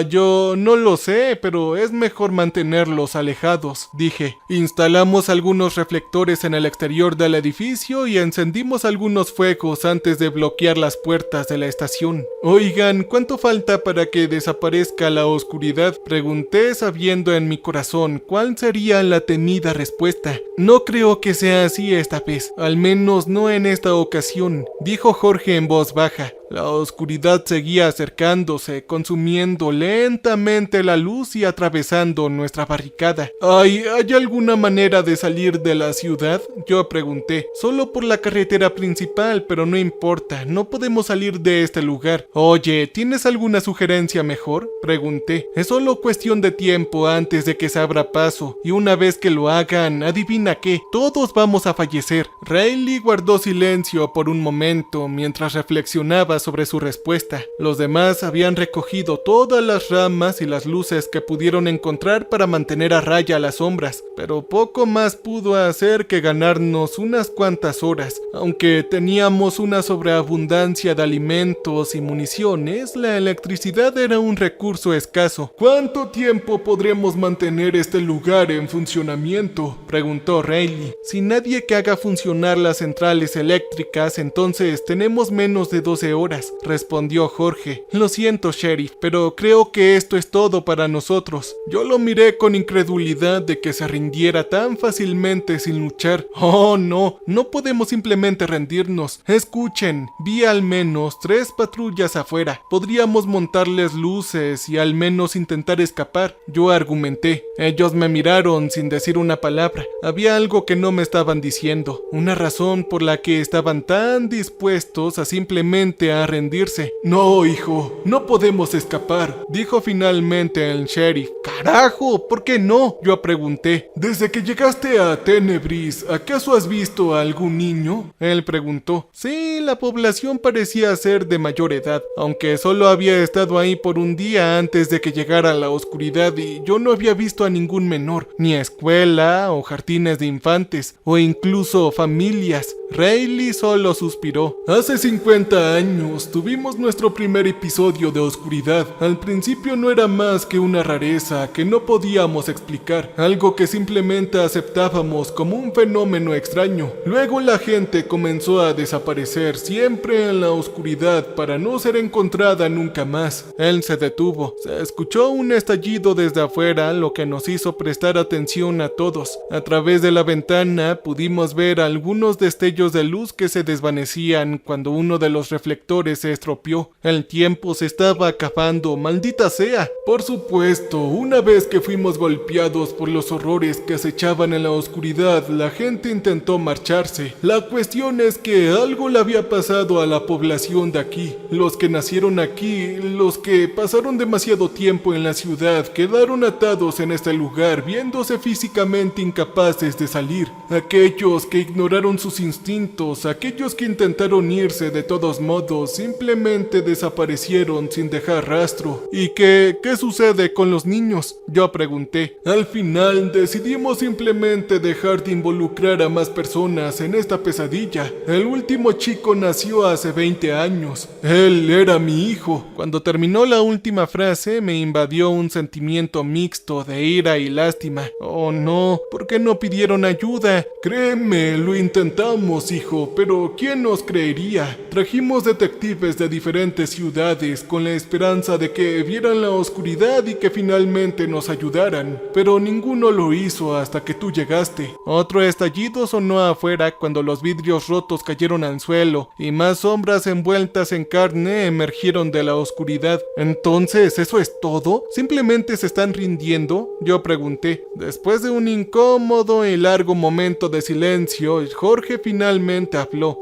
Yo no lo sé, pero es mejor mantenerlos alejados», dije. Instalamos algunos reflectores en el exterior del edificio y encendimos algunos fuegos antes de bloquear las puertas de la estación. «Oigan, ¿cuánto falta para que desaparezca la oscuridad?», pregunté, sabiendo en mi corazón cuál sería la temida respuesta. «No creo que sea así esta vez, al menos no en esta ocasión», dijo Jorge en voz baja. La oscuridad seguía acercándose, consumiendo lentamente la luz y atravesando nuestra barricada. ¿Hay alguna manera de salir de la ciudad? Yo pregunté. Solo por la carretera principal, pero no importa, no podemos salir de este lugar. Oye, ¿tienes alguna sugerencia mejor? Pregunté. Es solo cuestión de tiempo antes de que se abra paso, y una vez que lo hagan, adivina qué, todos vamos a fallecer. Riley guardó silencio por un momento mientras reflexionaba sobre su respuesta. Los demás habían recogido todas las ramas y las luces que pudieron encontrar para mantener a raya las sombras, pero poco más pudo hacer que ganarnos unas cuantas horas. Aunque teníamos una sobreabundancia de alimentos y municiones, la electricidad era un recurso escaso. ¿Cuánto tiempo podremos mantener este lugar en funcionamiento?, preguntó Riley. Si nadie que haga funcionar las centrales eléctricas, entonces tenemos menos de 12 horas, respondió Jorge. Lo siento, Sheriff, pero creo que esto es todo para nosotros. Yo lo miré con incredulidad de que se rindiera tan fácilmente sin luchar. Oh, no podemos simplemente rendirnos. Escuchen, vi al menos 3 patrullas afuera. Podríamos montarles luces y al menos intentar escapar. Yo argumenté. Ellos me miraron sin decir una palabra. Había algo que no me estaban diciendo, una razón por la que estaban tan dispuestos a simplemente a rendirse. No, hijo, no podemos escapar, dijo finalmente el sheriff. ¡Carajo! ¿Por qué no?, yo pregunté. Desde que llegaste a Tenebris, ¿acaso has visto a algún niño?, él preguntó. Sí, la población parecía ser de mayor edad, aunque solo había estado ahí por un día antes de que llegara la oscuridad y yo no había visto a ningún menor, ni a escuela o jardines de infantes, o incluso familias. Riley solo suspiró. Hace 50 años tuvimos nuestro primer episodio de oscuridad. Al principio no era más que una rareza que no podíamos explicar, algo que simplemente aceptábamos como un fenómeno extraño. Luego la gente comenzó a desaparecer siempre en la oscuridad para no ser encontrada nunca más. Él se detuvo. Se escuchó un estallido desde afuera, lo que nos hizo prestar atención a todos. A través de la ventana pudimos ver algunos destellos de luz que se desvanecían cuando uno de los reflectores se estropeó. El tiempo se estaba acabando, maldita sea. Por supuesto, una vez que fuimos golpeados por los horrores que acechaban en la oscuridad, la gente intentó marcharse. La cuestión es que algo le había pasado a la población de aquí. Los que nacieron aquí, los que pasaron demasiado tiempo en la ciudad, quedaron atados en este lugar, viéndose físicamente incapaces de salir. Aquellos que ignoraron sus instintos, aquellos que intentaron irse de todos modos, simplemente desaparecieron sin dejar rastro. ¿Y qué sucede con los niños?, yo pregunté. Al final decidimos simplemente dejar de involucrar a más personas en esta pesadilla. El último chico nació hace 20 años. Él era mi hijo. Cuando terminó la última frase me invadió un sentimiento mixto de ira y lástima. Oh no, ¿por qué no pidieron ayuda? Créeme, lo intentamos, hijo, pero ¿quién nos creería? Trajimos detectives de diferentes ciudades con la esperanza de que vieran la oscuridad y que finalmente nos ayudaran, pero ninguno lo hizo hasta que tú llegaste. Otro estallido sonó afuera cuando los vidrios rotos cayeron al suelo y más sombras envueltas en carne emergieron de la oscuridad. ¿Entonces eso es todo? ¿Simplemente se están rindiendo?, yo pregunté. Después de un incómodo y largo momento de silencio, Jorge finalmente habló.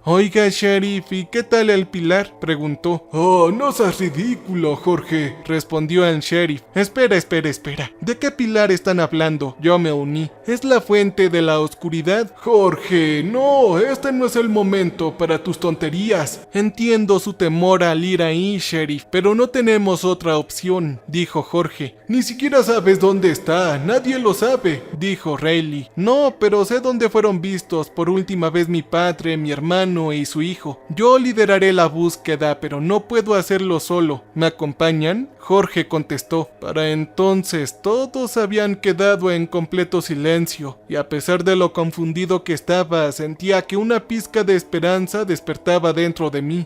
Oiga, sheriff, ¿y qué tal el pilar?, preguntó. Oh, no seas ridículo, Jorge, respondió el sheriff. Espera. ¿De qué pilar están hablando?, yo me uní. ¿Es la fuente de la oscuridad? Jorge, no, este no es el momento para tus tonterías. Entiendo su temor al ir ahí, sheriff, pero no tenemos otra opción, dijo Jorge. Ni siquiera sabes dónde está, nadie lo sabe, dijo Riley. No, pero sé dónde fueron vistos por última vez mi padre, mi hermano hermano y su hijo. Yo lideraré la búsqueda, pero no puedo hacerlo solo. ¿Me acompañan?, Jorge contestó. Para entonces todos habían quedado en completo silencio, y a pesar de lo confundido que estaba, sentía que una pizca de esperanza despertaba dentro de mí.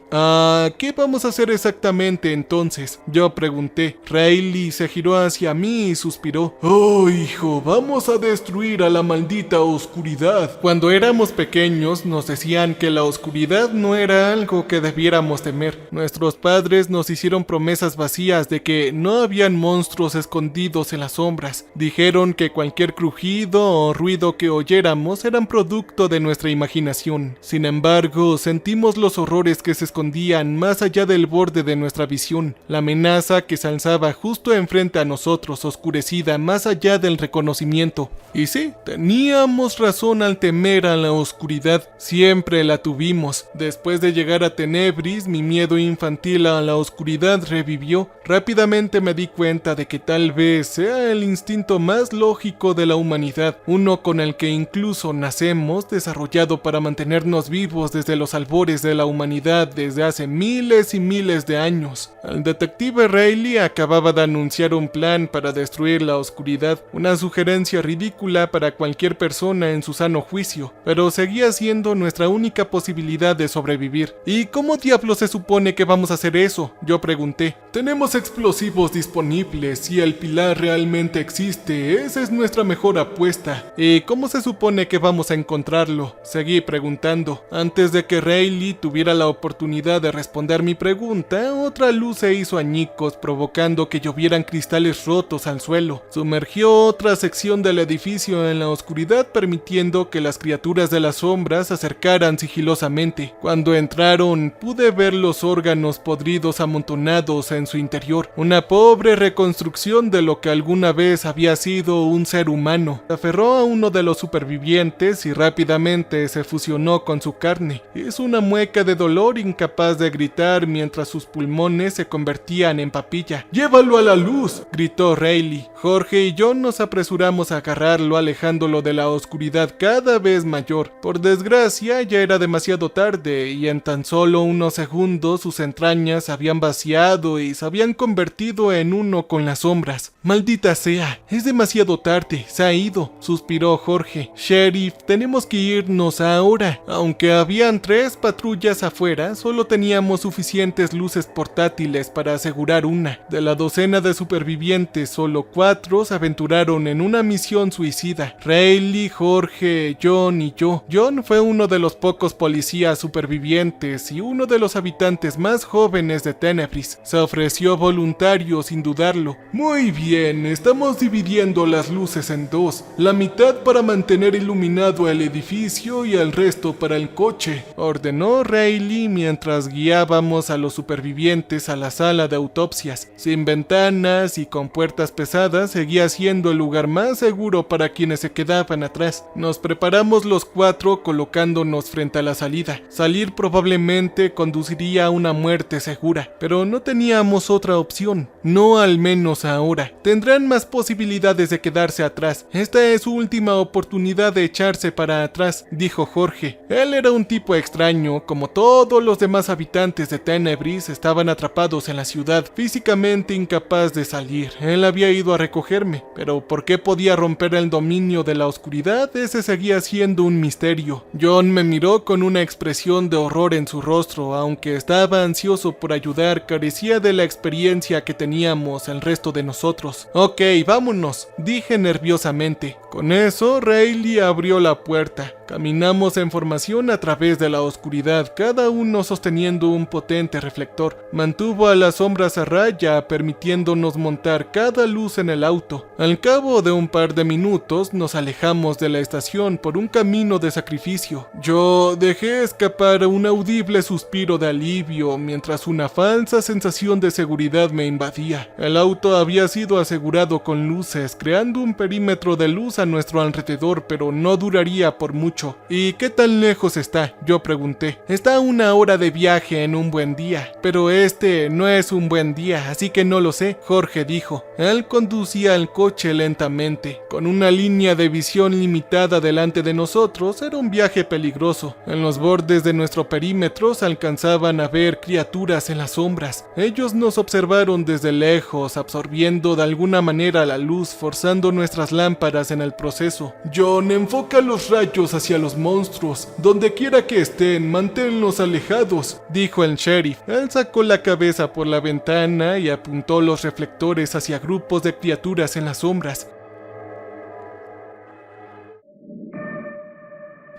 ¿Qué vamos a hacer exactamente entonces?, yo pregunté. Riley se giró hacia mí y suspiró. Oh, hijo, vamos a destruir a la maldita oscuridad. Cuando éramos pequeños nos decían que la oscuridad no era algo que debiéramos temer. Nuestros padres nos hicieron promesas vacías de que no habían monstruos escondidos en las sombras. Dijeron que cualquier crujido o ruido que oyéramos eran producto de nuestra imaginación. Sin embargo, sentimos los horrores que se escondían más allá del borde de nuestra visión. La amenaza que se alzaba justo enfrente a nosotros, oscurecida más allá del reconocimiento. Y sí, teníamos razón al temer a la oscuridad. Siempre la tuvimos. Después de llegar a Tenebris, mi miedo infantil a la oscuridad revivió. Rápidamente me di cuenta de que tal vez sea el instinto más lógico de la humanidad, uno con el que incluso nacemos, desarrollado para mantenernos vivos desde los albores de la humanidad desde hace miles y miles de años. El detective Riley acababa de anunciar un plan para destruir la oscuridad, una sugerencia ridícula para cualquier persona en su sano juicio, pero seguía siendo nuestra única posibilidad de sobrevivir. ¿Y cómo diablos se supone que vamos a hacer eso?, yo pregunté. Tenemos explosivos disponibles. Si el pilar realmente existe, esa es nuestra mejor apuesta. ¿Y cómo se supone que vamos a encontrarlo?, seguí preguntando. Antes de que Riley tuviera la oportunidad de responder mi pregunta, otra luz se hizo añicos, provocando que llovieran cristales rotos al suelo. Sumergió otra sección del edificio en la oscuridad, permitiendo que las criaturas de las sombras se acercaran sigilosamente. Cuando entraron, pude ver los órganos podridos amontonados en su interior, una pobre reconstrucción de lo que alguna vez había sido un ser humano. Se aferró a uno de los supervivientes y rápidamente se fusionó con su carne. Hizo una mueca de dolor, incapaz de gritar, mientras sus pulmones se convertían en papilla. ¡Llévalo a la luz!, gritó Riley. Jorge y yo nos apresuramos a agarrarlo, alejándolo de la oscuridad cada vez mayor. Por desgracia, ya era demasiado tarde, y en tan solo unos segundos sus entrañas se habían vaciado y se habían convertido en uno con las sombras. Maldita sea, es demasiado tarde, se ha ido, suspiró Jorge. Sheriff, tenemos que irnos ahora. Aunque habían 3 patrullas afuera, solo teníamos suficientes luces portátiles para asegurar una. De la docena de supervivientes, solo 4 se aventuraron en una misión suicida. Riley, Jorge, John y yo. John fue uno de los pocos policías supervivientes y uno de los habitantes más jóvenes de Tenebris. Se ofreció voluntario sin dudarlo. Muy bien, estamos dividiendo las luces en 2. La mitad para mantener iluminado el edificio y el resto para el coche, ordenó Riley mientras guiábamos a los supervivientes a la sala de autopsias. Sin ventanas y con puertas pesadas, seguía siendo el lugar más seguro para quienes se quedaban atrás. Nos preparamos los 4 colocándonos frente a la salida. Salir probablemente conduciría a una muerte segura, pero no teníamos otra opción. No al menos ahora. Tendrán más posibilidades de quedarse atrás. Esta es su última oportunidad de echarse para atrás, dijo Jorge. Él era un tipo extraño. Como todos los demás habitantes de Tenebris, estaban atrapados en la ciudad, físicamente incapaz de salir. Él había ido a recogerme, pero ¿por qué podía romper el dominio de la oscuridad? Ese seguía siendo un misterio. John me miró con una expresión de horror en su rostro. Aunque estaba ansioso por ayudar, carecía de la experiencia que teníamos el resto de nosotros. Ok, vámonos, dije nerviosamente. Con eso, Riley abrió la puerta. Caminamos en formación a través de la oscuridad, cada uno sosteniendo un potente reflector. Mantuvo a las sombras a raya, permitiéndonos montar cada luz en el auto. Al cabo de un par de minutos, nos alejamos de la estación por un camino de sacrificio. Yo dejé escapar un audible suspiro de alivio, mientras una falsa sensación de seguridad me invadía. El auto había sido asegurado con luces, creando un perímetro de luz a nuestro alrededor, pero no duraría por mucho. ¿Y qué tan lejos está?, yo pregunté. Está a 1 hora de viaje en un buen día, pero este no es un buen día, así que no lo sé, Jorge dijo. Él conducía el coche lentamente. Con una línea de visión limitada delante de nosotros, era un viaje peligroso. En los bordes de nuestro perímetro se alcanzaban a ver criaturas en las sombras. Ellos nos observaron desde lejos, absorbiendo de alguna manera la luz, forzando nuestras lámparas en el proceso. John, enfoca los rayos hacia los monstruos. Donde quiera que estén, manténlos alejados, dijo el sheriff. Él sacó la cabeza por la ventana y apuntó los reflectores hacia grupos de criaturas en las sombras.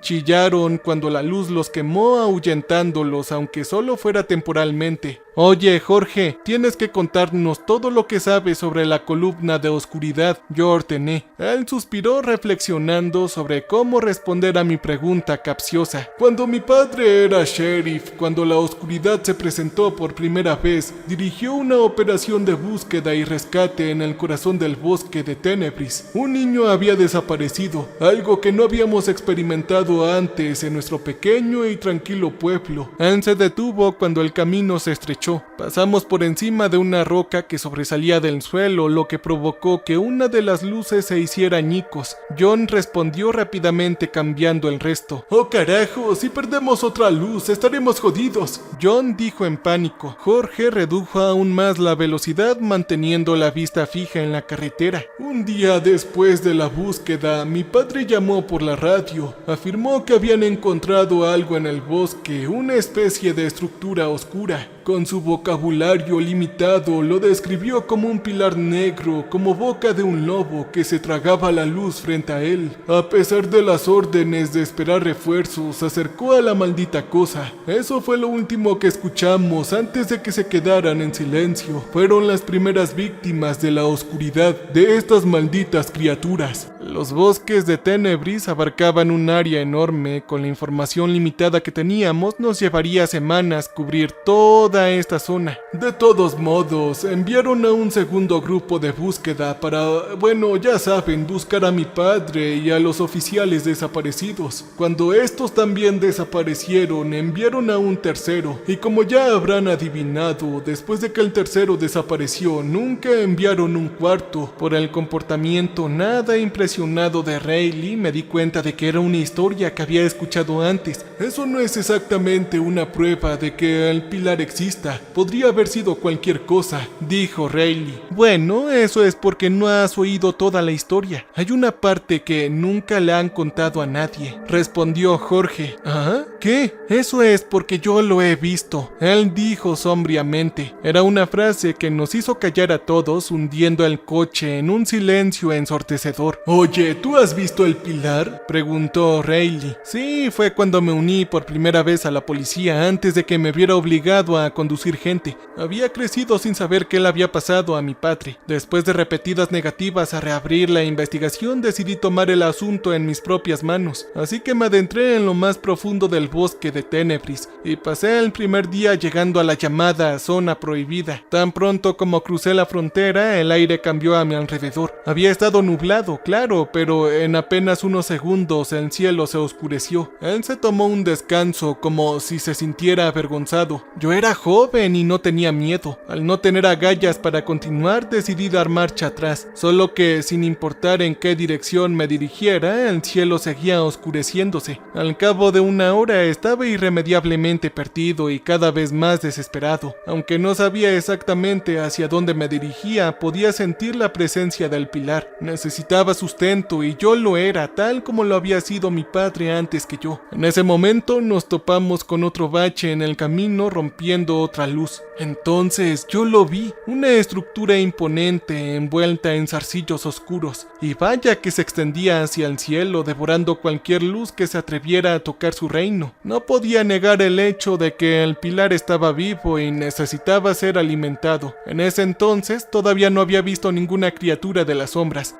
Chillaron cuando la luz los quemó, ahuyentándolos, aunque solo fuera temporalmente. Oye, Jorge, tienes que contarnos todo lo que sabes sobre la columna de oscuridad, yo ordené. Él suspiró reflexionando sobre cómo responder a mi pregunta capciosa. Cuando mi padre era sheriff, cuando la oscuridad se presentó por primera vez, dirigió una operación de búsqueda y rescate en el corazón del bosque de Tenebris. Un niño había desaparecido, algo que no habíamos experimentado antes en nuestro pequeño y tranquilo pueblo. Él se detuvo cuando el camino se estrechó. Pasamos por encima de una roca que sobresalía del suelo, lo que provocó que una de las luces se hiciera añicos. John respondió rápidamente, cambiando el resto. ¡Oh carajo! Si perdemos otra luz, estaremos jodidos, John dijo en pánico. Jorge redujo aún más la velocidad, manteniendo la vista fija en la carretera. Un día después de la búsqueda, mi padre llamó por la radio. Afirmó que habían encontrado algo en el bosque, una especie de estructura oscura. Con su vocabulario limitado, lo describió como un pilar negro, como boca de un lobo que se tragaba la luz frente a él. A pesar de las órdenes de esperar refuerzos, se acercó a la maldita cosa. Eso fue lo último que escuchamos antes de que se quedaran en silencio. Fueron las primeras víctimas de la oscuridad, de estas malditas criaturas. Los bosques de Tenebris abarcaban un área enorme. Con la información limitada que teníamos, nos llevaría semanas cubrir toda esta zona. De todos modos, enviaron a un segundo grupo de búsqueda para, bueno, ya saben, buscar a mi padre y a los oficiales desaparecidos. Cuando estos también desaparecieron, enviaron a un tercero, y como ya habrán adivinado, después de que el tercero desapareció, nunca enviaron un cuarto. Por el comportamiento nada impresionado de Rayleigh, me di cuenta de que era una historia que había escuchado antes. Eso no es exactamente una prueba de que el pilar exista. Podría haber sido cualquier cosa, dijo Rayleigh. Bueno, eso es porque no has oído toda la historia. Hay una parte que nunca le han contado a nadie, respondió Jorge. ¿Ah? ¿Qué? Eso es porque yo lo he visto, él dijo sombríamente. Era una frase que nos hizo callar a todos, hundiendo el coche en un silencio ensordecedor. Oye, ¿tú has visto el pilar?, preguntó Rayleigh. Sí, fue cuando me uní por primera vez a la policía, antes de que me viera obligado a conducir gente. Había crecido sin saber qué le había pasado a mi padre. Después de repetidas negativas a reabrir la investigación, decidí tomar el asunto en mis propias manos. Así que me adentré en lo más profundo del bosque de Tenebris y pasé el primer día llegando a la llamada zona prohibida. Tan pronto como crucé la frontera, el aire cambió a mi alrededor. Había estado nublado, claro, pero en apenas unos segundos el cielo se oscureció. Él se tomó un descanso, como si se sintiera avergonzado. Yo era joven y no tenía miedo. Al no tener agallas para continuar, decidí dar marcha atrás. Solo que, sin importar en qué dirección me dirigiera, el cielo seguía oscureciéndose. Al cabo de una hora estaba irremediablemente perdido y cada vez más desesperado. Aunque no sabía exactamente hacia dónde me dirigía, podía sentir la presencia del pilar. Necesitaba sustento y yo lo era, tal como lo había sido mi padre antes que yo. En ese momento nos topamos con otro bache en el camino, rompiendo otra luz. Entonces yo lo vi, una estructura imponente envuelta en zarcillos oscuros, y vaya que se extendía hacia el cielo, devorando cualquier luz que se atreviera a tocar su reino. No podía negar el hecho de que el pilar estaba vivo y necesitaba ser alimentado. En ese entonces todavía no había visto ninguna criatura de las sombras.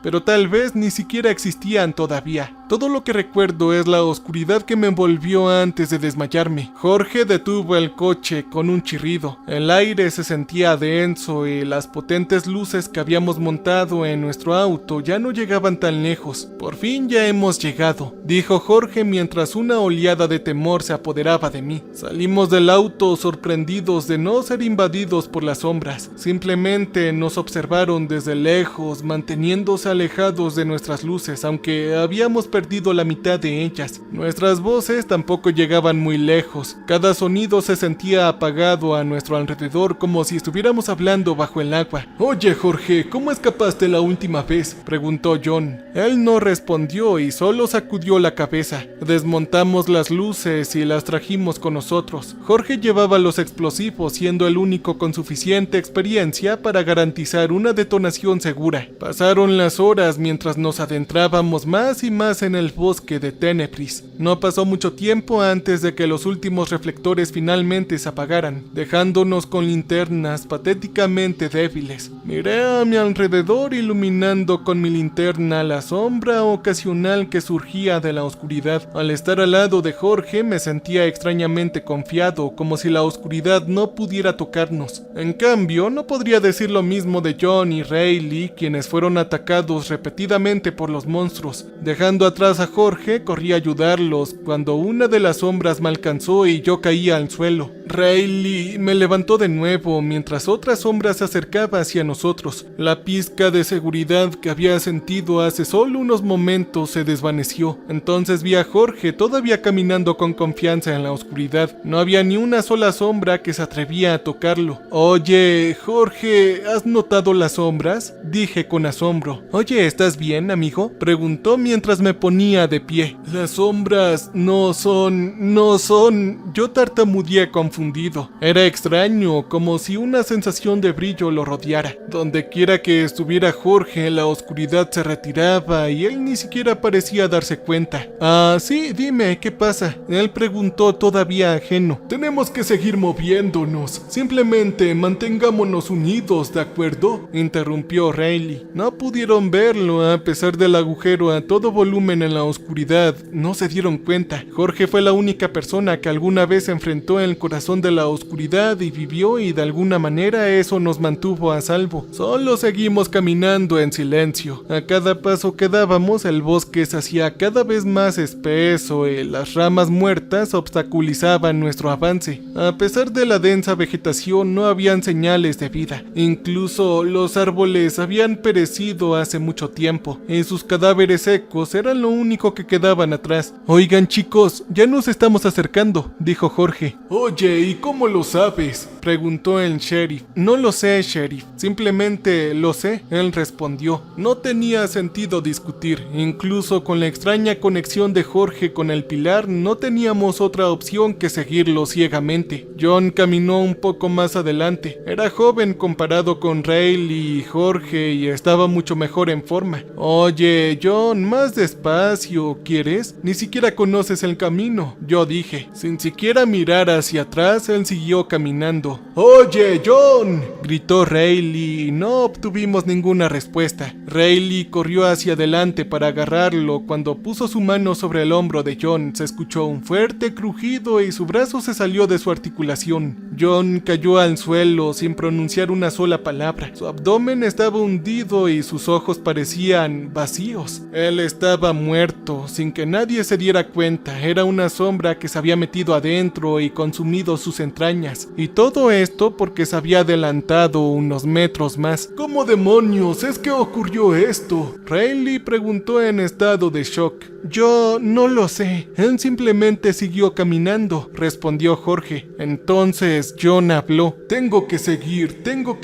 Pero tal vez ni siquiera existían todavía. Todo lo que recuerdo es la oscuridad que me envolvió antes de desmayarme. Jorge detuvo el coche con un chirrido. El aire se sentía denso y las potentes luces que habíamos montado en nuestro auto ya no llegaban tan lejos. Por fin ya hemos llegado, dijo Jorge mientras una oleada de temor se apoderaba de mí. Salimos del auto sorprendidos de no ser invadidos por las sombras. Simplemente nos observaron desde lejos, manteniéndose alejados de nuestras luces, aunque habíamos perdido la mitad de ellas. Nuestras voces tampoco llegaban muy lejos. Cada sonido se sentía apagado a nuestro alrededor, como si estuviéramos hablando bajo el agua. Oye, Jorge, ¿cómo escapaste la última vez?, preguntó John. Él no respondió y solo sacudió la cabeza. Desmontamos las luces y las trajimos con nosotros. Jorge llevaba los explosivos, siendo el único con suficiente experiencia para garantizar una detonación segura. Pasaron las horas mientras nos adentrábamos más y más en el bosque de Tenebris. No pasó mucho tiempo antes de que los últimos reflectores finalmente se apagaran, dejándonos con linternas patéticamente débiles. Miré a mi alrededor iluminando con mi linterna la sombra ocasional que surgía de la oscuridad. Al estar al lado de Jorge me sentía extrañamente confiado, como si la oscuridad no pudiera tocarnos. En cambio, no podría decir lo mismo de John y Rayleigh, quienes fueron atacados repetidamente por los monstruos. Dejando atrás a Jorge, corrí a ayudarlos cuando una de las sombras me alcanzó y yo caí al suelo. Rayleigh me levantó de nuevo mientras otra sombra se acercaba hacia nosotros. La pizca de seguridad que había sentido hace solo unos momentos se desvaneció. Entonces vi a Jorge todavía caminando con confianza en la oscuridad. No había ni una sola sombra que se atrevía a tocarlo. Oye, Jorge, ¿has notado las sombras?, dije con asombro. Oye, ¿estás bien, amigo?, preguntó mientras me ponía de pie. Las sombras no son... Yo tartamudeé confundido. Era extraño, como si una sensación de brillo lo rodeara. Donde quiera que estuviera Jorge, la oscuridad se retiraba y él ni siquiera parecía darse cuenta. Ah, sí, dime, ¿qué pasa?, él preguntó todavía ajeno. Tenemos que seguir moviéndonos. Simplemente mantengámonos unidos, ¿de acuerdo?, interrumpió Rayleigh. No pudieron verlo a pesar del agujero a todo volumen en la oscuridad. No se dieron cuenta. Jorge fue la única persona que alguna vez se enfrentó en el corazón de la oscuridad y vivió, y de alguna manera eso nos mantuvo a salvo. Solo seguimos caminando en silencio. A cada paso que dábamos, el bosque se hacía cada vez más espeso y las ramas muertas obstaculizaban nuestro avance. A pesar de la densa vegetación, no habían señales de vida. Incluso los árboles habían perecido hace mucho tiempo, y sus cadáveres secos eran lo único que quedaban atrás. Oigan, chicos, ya nos estamos acercando, dijo Jorge. Oye, ¿y cómo lo sabes?, preguntó el sheriff. No lo sé, sheriff, simplemente lo sé, él respondió. No tenía sentido discutir. Incluso con la extraña conexión de Jorge con el pilar, no teníamos otra opción que seguirlo ciegamente. John caminó un poco más adelante. Era joven comparado con Rayleigh y Jorge y estaba mucho mejor en forma. Oye, John, más despacio, ¿quieres? Ni siquiera conoces el camino, yo dije. Sin siquiera mirar hacia atrás, él siguió caminando. Oye, John, gritó Rayleigh y no obtuvimos ninguna respuesta. Rayleigh corrió hacia adelante para agarrarlo. Cuando puso su mano sobre el hombro de John, se escuchó un fuerte crujido y su brazo se salió de su articulación. John cayó al suelo sin pronunciar una sola palabra. Su abdomen estaba hundido y sus ojos parecían vacíos. Él estaba muerto, sin que nadie se diera cuenta. Era una sombra que se había metido adentro y consumido sus entrañas. Y todo esto porque se había adelantado unos metros más. ¿Cómo demonios es que ocurrió esto?, Rayleigh preguntó en estado de shock. Yo no lo sé. Él simplemente siguió caminando, respondió Jorge. Entonces John habló. Tengo que seguir, tengo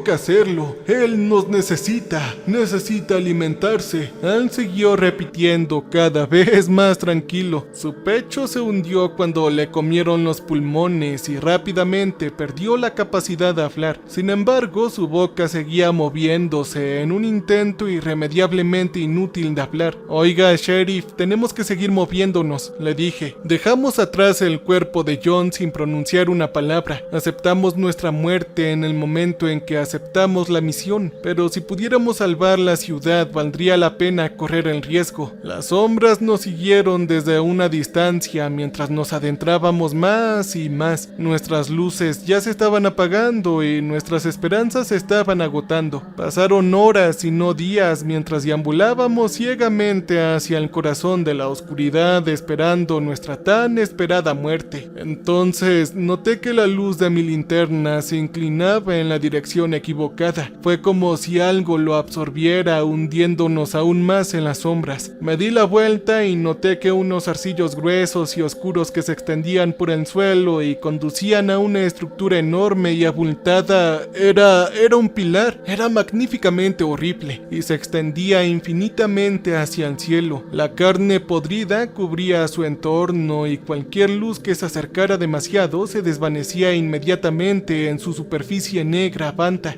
que hacerlo. Él nos necesita alimentarse. Él siguió repitiendo, cada vez más tranquilo. Su pecho se hundió cuando le comieron los pulmones y rápidamente perdió la capacidad de hablar. Sin embargo, su boca seguía moviéndose en un intento irremediablemente inútil de hablar. Oiga, sheriff, tenemos que seguir moviéndonos, le dije. Dejamos atrás el cuerpo de John sin pronunciar una palabra. Aceptamos nuestra muerte en el momento en que aceptamos la misión, pero si pudiéramos salvar la ciudad, valdría la pena correr el riesgo. Las sombras nos siguieron desde una distancia mientras nos adentrábamos más y más. Nuestras luces ya se estaban apagando y nuestras esperanzas se estaban agotando. Pasaron horas y no días mientras deambulábamos ciegamente hacia el corazón de la oscuridad esperando nuestra tan esperada muerte. Entonces noté que la luz de mi linterna se inclinaba en la dirección equivocada. Fue como si algo lo absorbiera, hundiéndonos aún más en las sombras. Me di la vuelta y noté que unos arcillos gruesos y oscuros que se extendían por el suelo y conducían a una estructura enorme y abultada era un pilar. Era magníficamente horrible y se extendía infinitamente hacia el cielo. La carne podrida cubría su entorno y cualquier luz que se acercara demasiado se desvanecía inmediatamente en su superficie negra banta.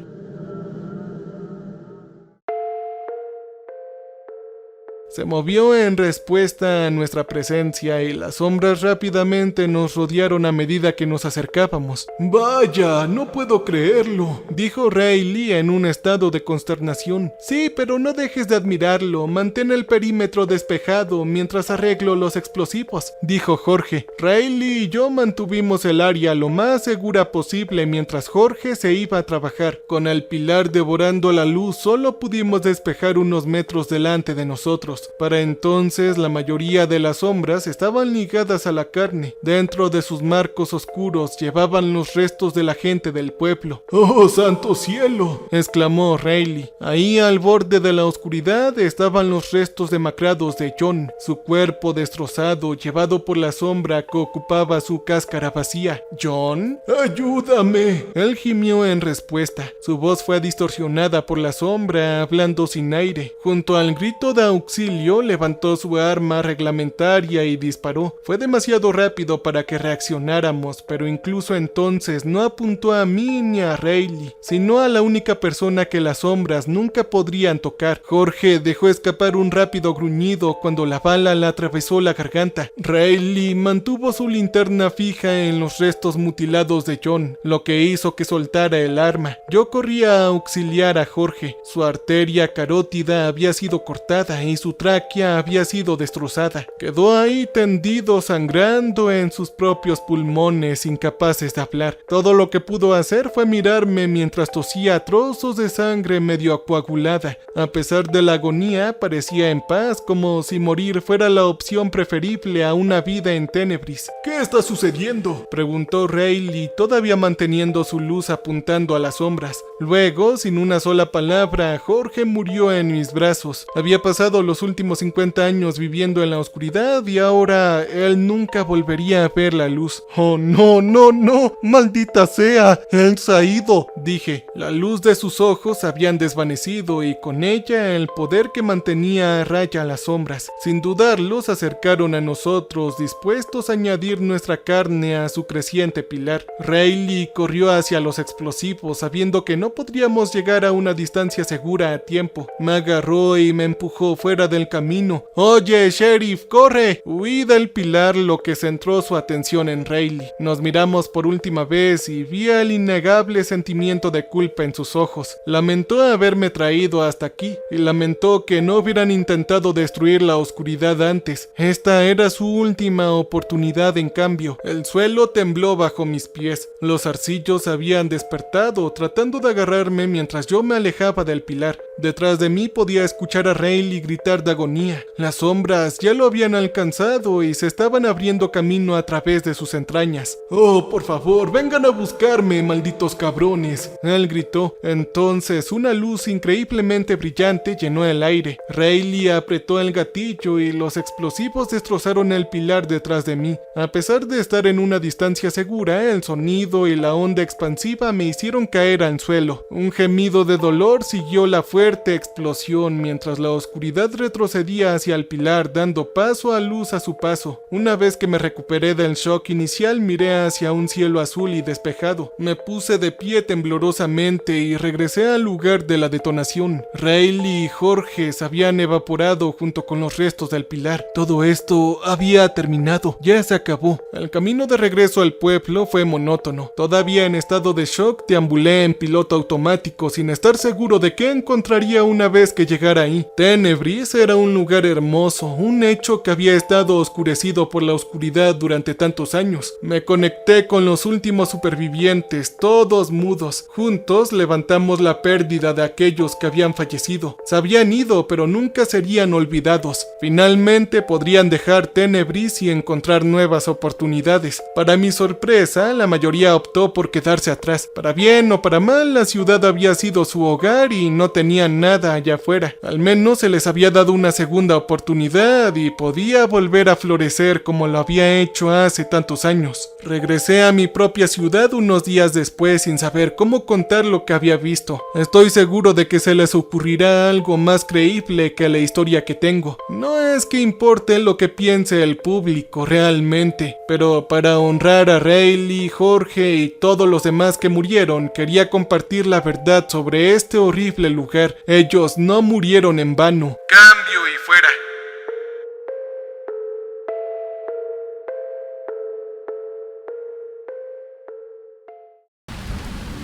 Se movió en respuesta a nuestra presencia y las sombras rápidamente nos rodearon a medida que nos acercábamos. «Vaya, no puedo creerlo», dijo Riley en un estado de consternación. «Sí, pero no dejes de admirarlo. Mantén el perímetro despejado mientras arreglo los explosivos», dijo Jorge. Riley y yo mantuvimos el área lo más segura posible mientras Jorge se iba a trabajar. Con el pilar devorando la luz, solo pudimos despejar unos metros delante de nosotros. Para entonces la mayoría de las sombras estaban ligadas a la carne. Dentro de sus marcos oscuros llevaban los restos de la gente del pueblo. «¡Oh, santo cielo!», exclamó Riley. Ahí al borde de la oscuridad estaban los restos demacrados de John, su cuerpo destrozado, llevado por la sombra que ocupaba su cáscara vacía. «¿John? ¡Ayúdame!», él gimió en respuesta. Su voz fue distorsionada por la sombra, hablando sin aire. Junto al grito de auxilio, levantó su arma reglamentaria y disparó. Fue demasiado rápido para que reaccionáramos, pero incluso entonces no apuntó a mí ni a Riley, sino a la única persona que las sombras nunca podrían tocar. Jorge dejó escapar un rápido gruñido cuando la bala le atravesó la garganta. Riley mantuvo su linterna fija en los restos mutilados de John, lo que hizo que soltara el arma. Yo corría a auxiliar a Jorge. Su arteria carótida había sido cortada y su tráquea había sido destrozada. Quedó ahí tendido, sangrando en sus propios pulmones, incapaces de hablar. Todo lo que pudo hacer fue mirarme mientras tosía trozos de sangre medio coagulada. A pesar de la agonía, parecía en paz, como si morir fuera la opción preferible a una vida en Tenebris. «¿Qué está sucediendo?», preguntó Riley, todavía manteniendo su luz apuntando a las sombras. Luego, sin una sola palabra, Jorge murió en mis brazos. Había pasado los últimos 50 años viviendo en la oscuridad y ahora él nunca volvería a ver la luz. «Oh, no, no, no, maldita sea, él se ha ido», dije. La luz de sus ojos habían desvanecido y con ella el poder que mantenía a raya las sombras. Sin dudarlo, se acercaron a nosotros, dispuestos a añadir nuestra carne a su creciente pilar. Riley corrió hacia los explosivos, sabiendo que no podríamos llegar a una distancia segura a tiempo. Me agarró y me empujó fuera del camino. «Oye, sheriff, corre», huí del pilar, lo que centró su atención en Riley. Nos miramos por última vez y vi el innegable sentimiento de culpa en sus ojos. Lamentó haberme traído hasta aquí y lamentó que no hubieran intentado destruir la oscuridad antes. Esta era su última oportunidad. En cambio, el suelo tembló bajo mis pies. Los arcillos habían despertado, tratando de agarrarme mientras yo me alejaba del pilar. Detrás de mí podía escuchar a Riley gritar de agonía. Las sombras ya lo habían alcanzado y se estaban abriendo camino a través de sus entrañas. «Oh, por favor, vengan a buscarme, malditos cabrones», él gritó. Entonces una luz increíblemente brillante llenó el aire. Riley apretó el gatillo y los explosivos destrozaron el pilar detrás de mí. A pesar de estar en una distancia segura, el sonido y la onda expansiva me hicieron caer al suelo. cielo. Un gemido de dolor siguió la fuerte explosión mientras la oscuridad retrocedía hacia el pilar, dando paso a luz a su paso. Una vez que me recuperé del shock inicial, miré hacia un cielo azul y despejado. Me puse de pie temblorosamente y regresé al lugar de la detonación. Rayleigh y Jorge se habían evaporado junto con los restos del pilar. Todo esto había terminado, ya se acabó. El camino de regreso al pueblo fue monótono. Todavía en estado de shock, deambulé en piloto automático sin estar seguro de qué encontraría una vez que llegara ahí. Tenebris era un lugar hermoso, un hecho que había estado oscurecido por la oscuridad durante tantos años. Me conecté con los últimos supervivientes, todos mudos. Juntos levantamos la pérdida de aquellos que habían fallecido. Se habían ido, pero nunca serían olvidados. Finalmente podrían dejar Tenebris y encontrar nuevas oportunidades. Para mi sorpresa, la mayoría optó por quedarse atrás. Para bien o para mal, la ciudad había sido su hogar y no tenían nada allá afuera. Al menos se les había dado una segunda oportunidad y podía volver a florecer como lo había hecho hace tantos años. Regresé a mi propia ciudad unos días después sin saber cómo contar lo que había visto. Estoy seguro de que se les ocurrirá algo más creíble que la historia que tengo. No es que importe lo que piense el público realmente, pero para honrar a Rayleigh, Jorge y todos los demás que murieron, quería compartir la verdad sobre este horrible lugar. Ellos no murieron en vano. Cambio y fuera.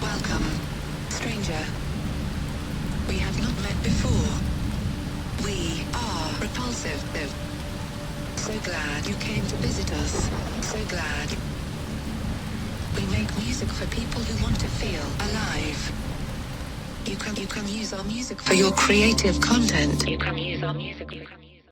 Welcome, stranger. We have not met before. We are Repulsive. So glad you came to visit us. So glad. We make music for people who want to feel alive. You can use our music for your creative content. You can use our music.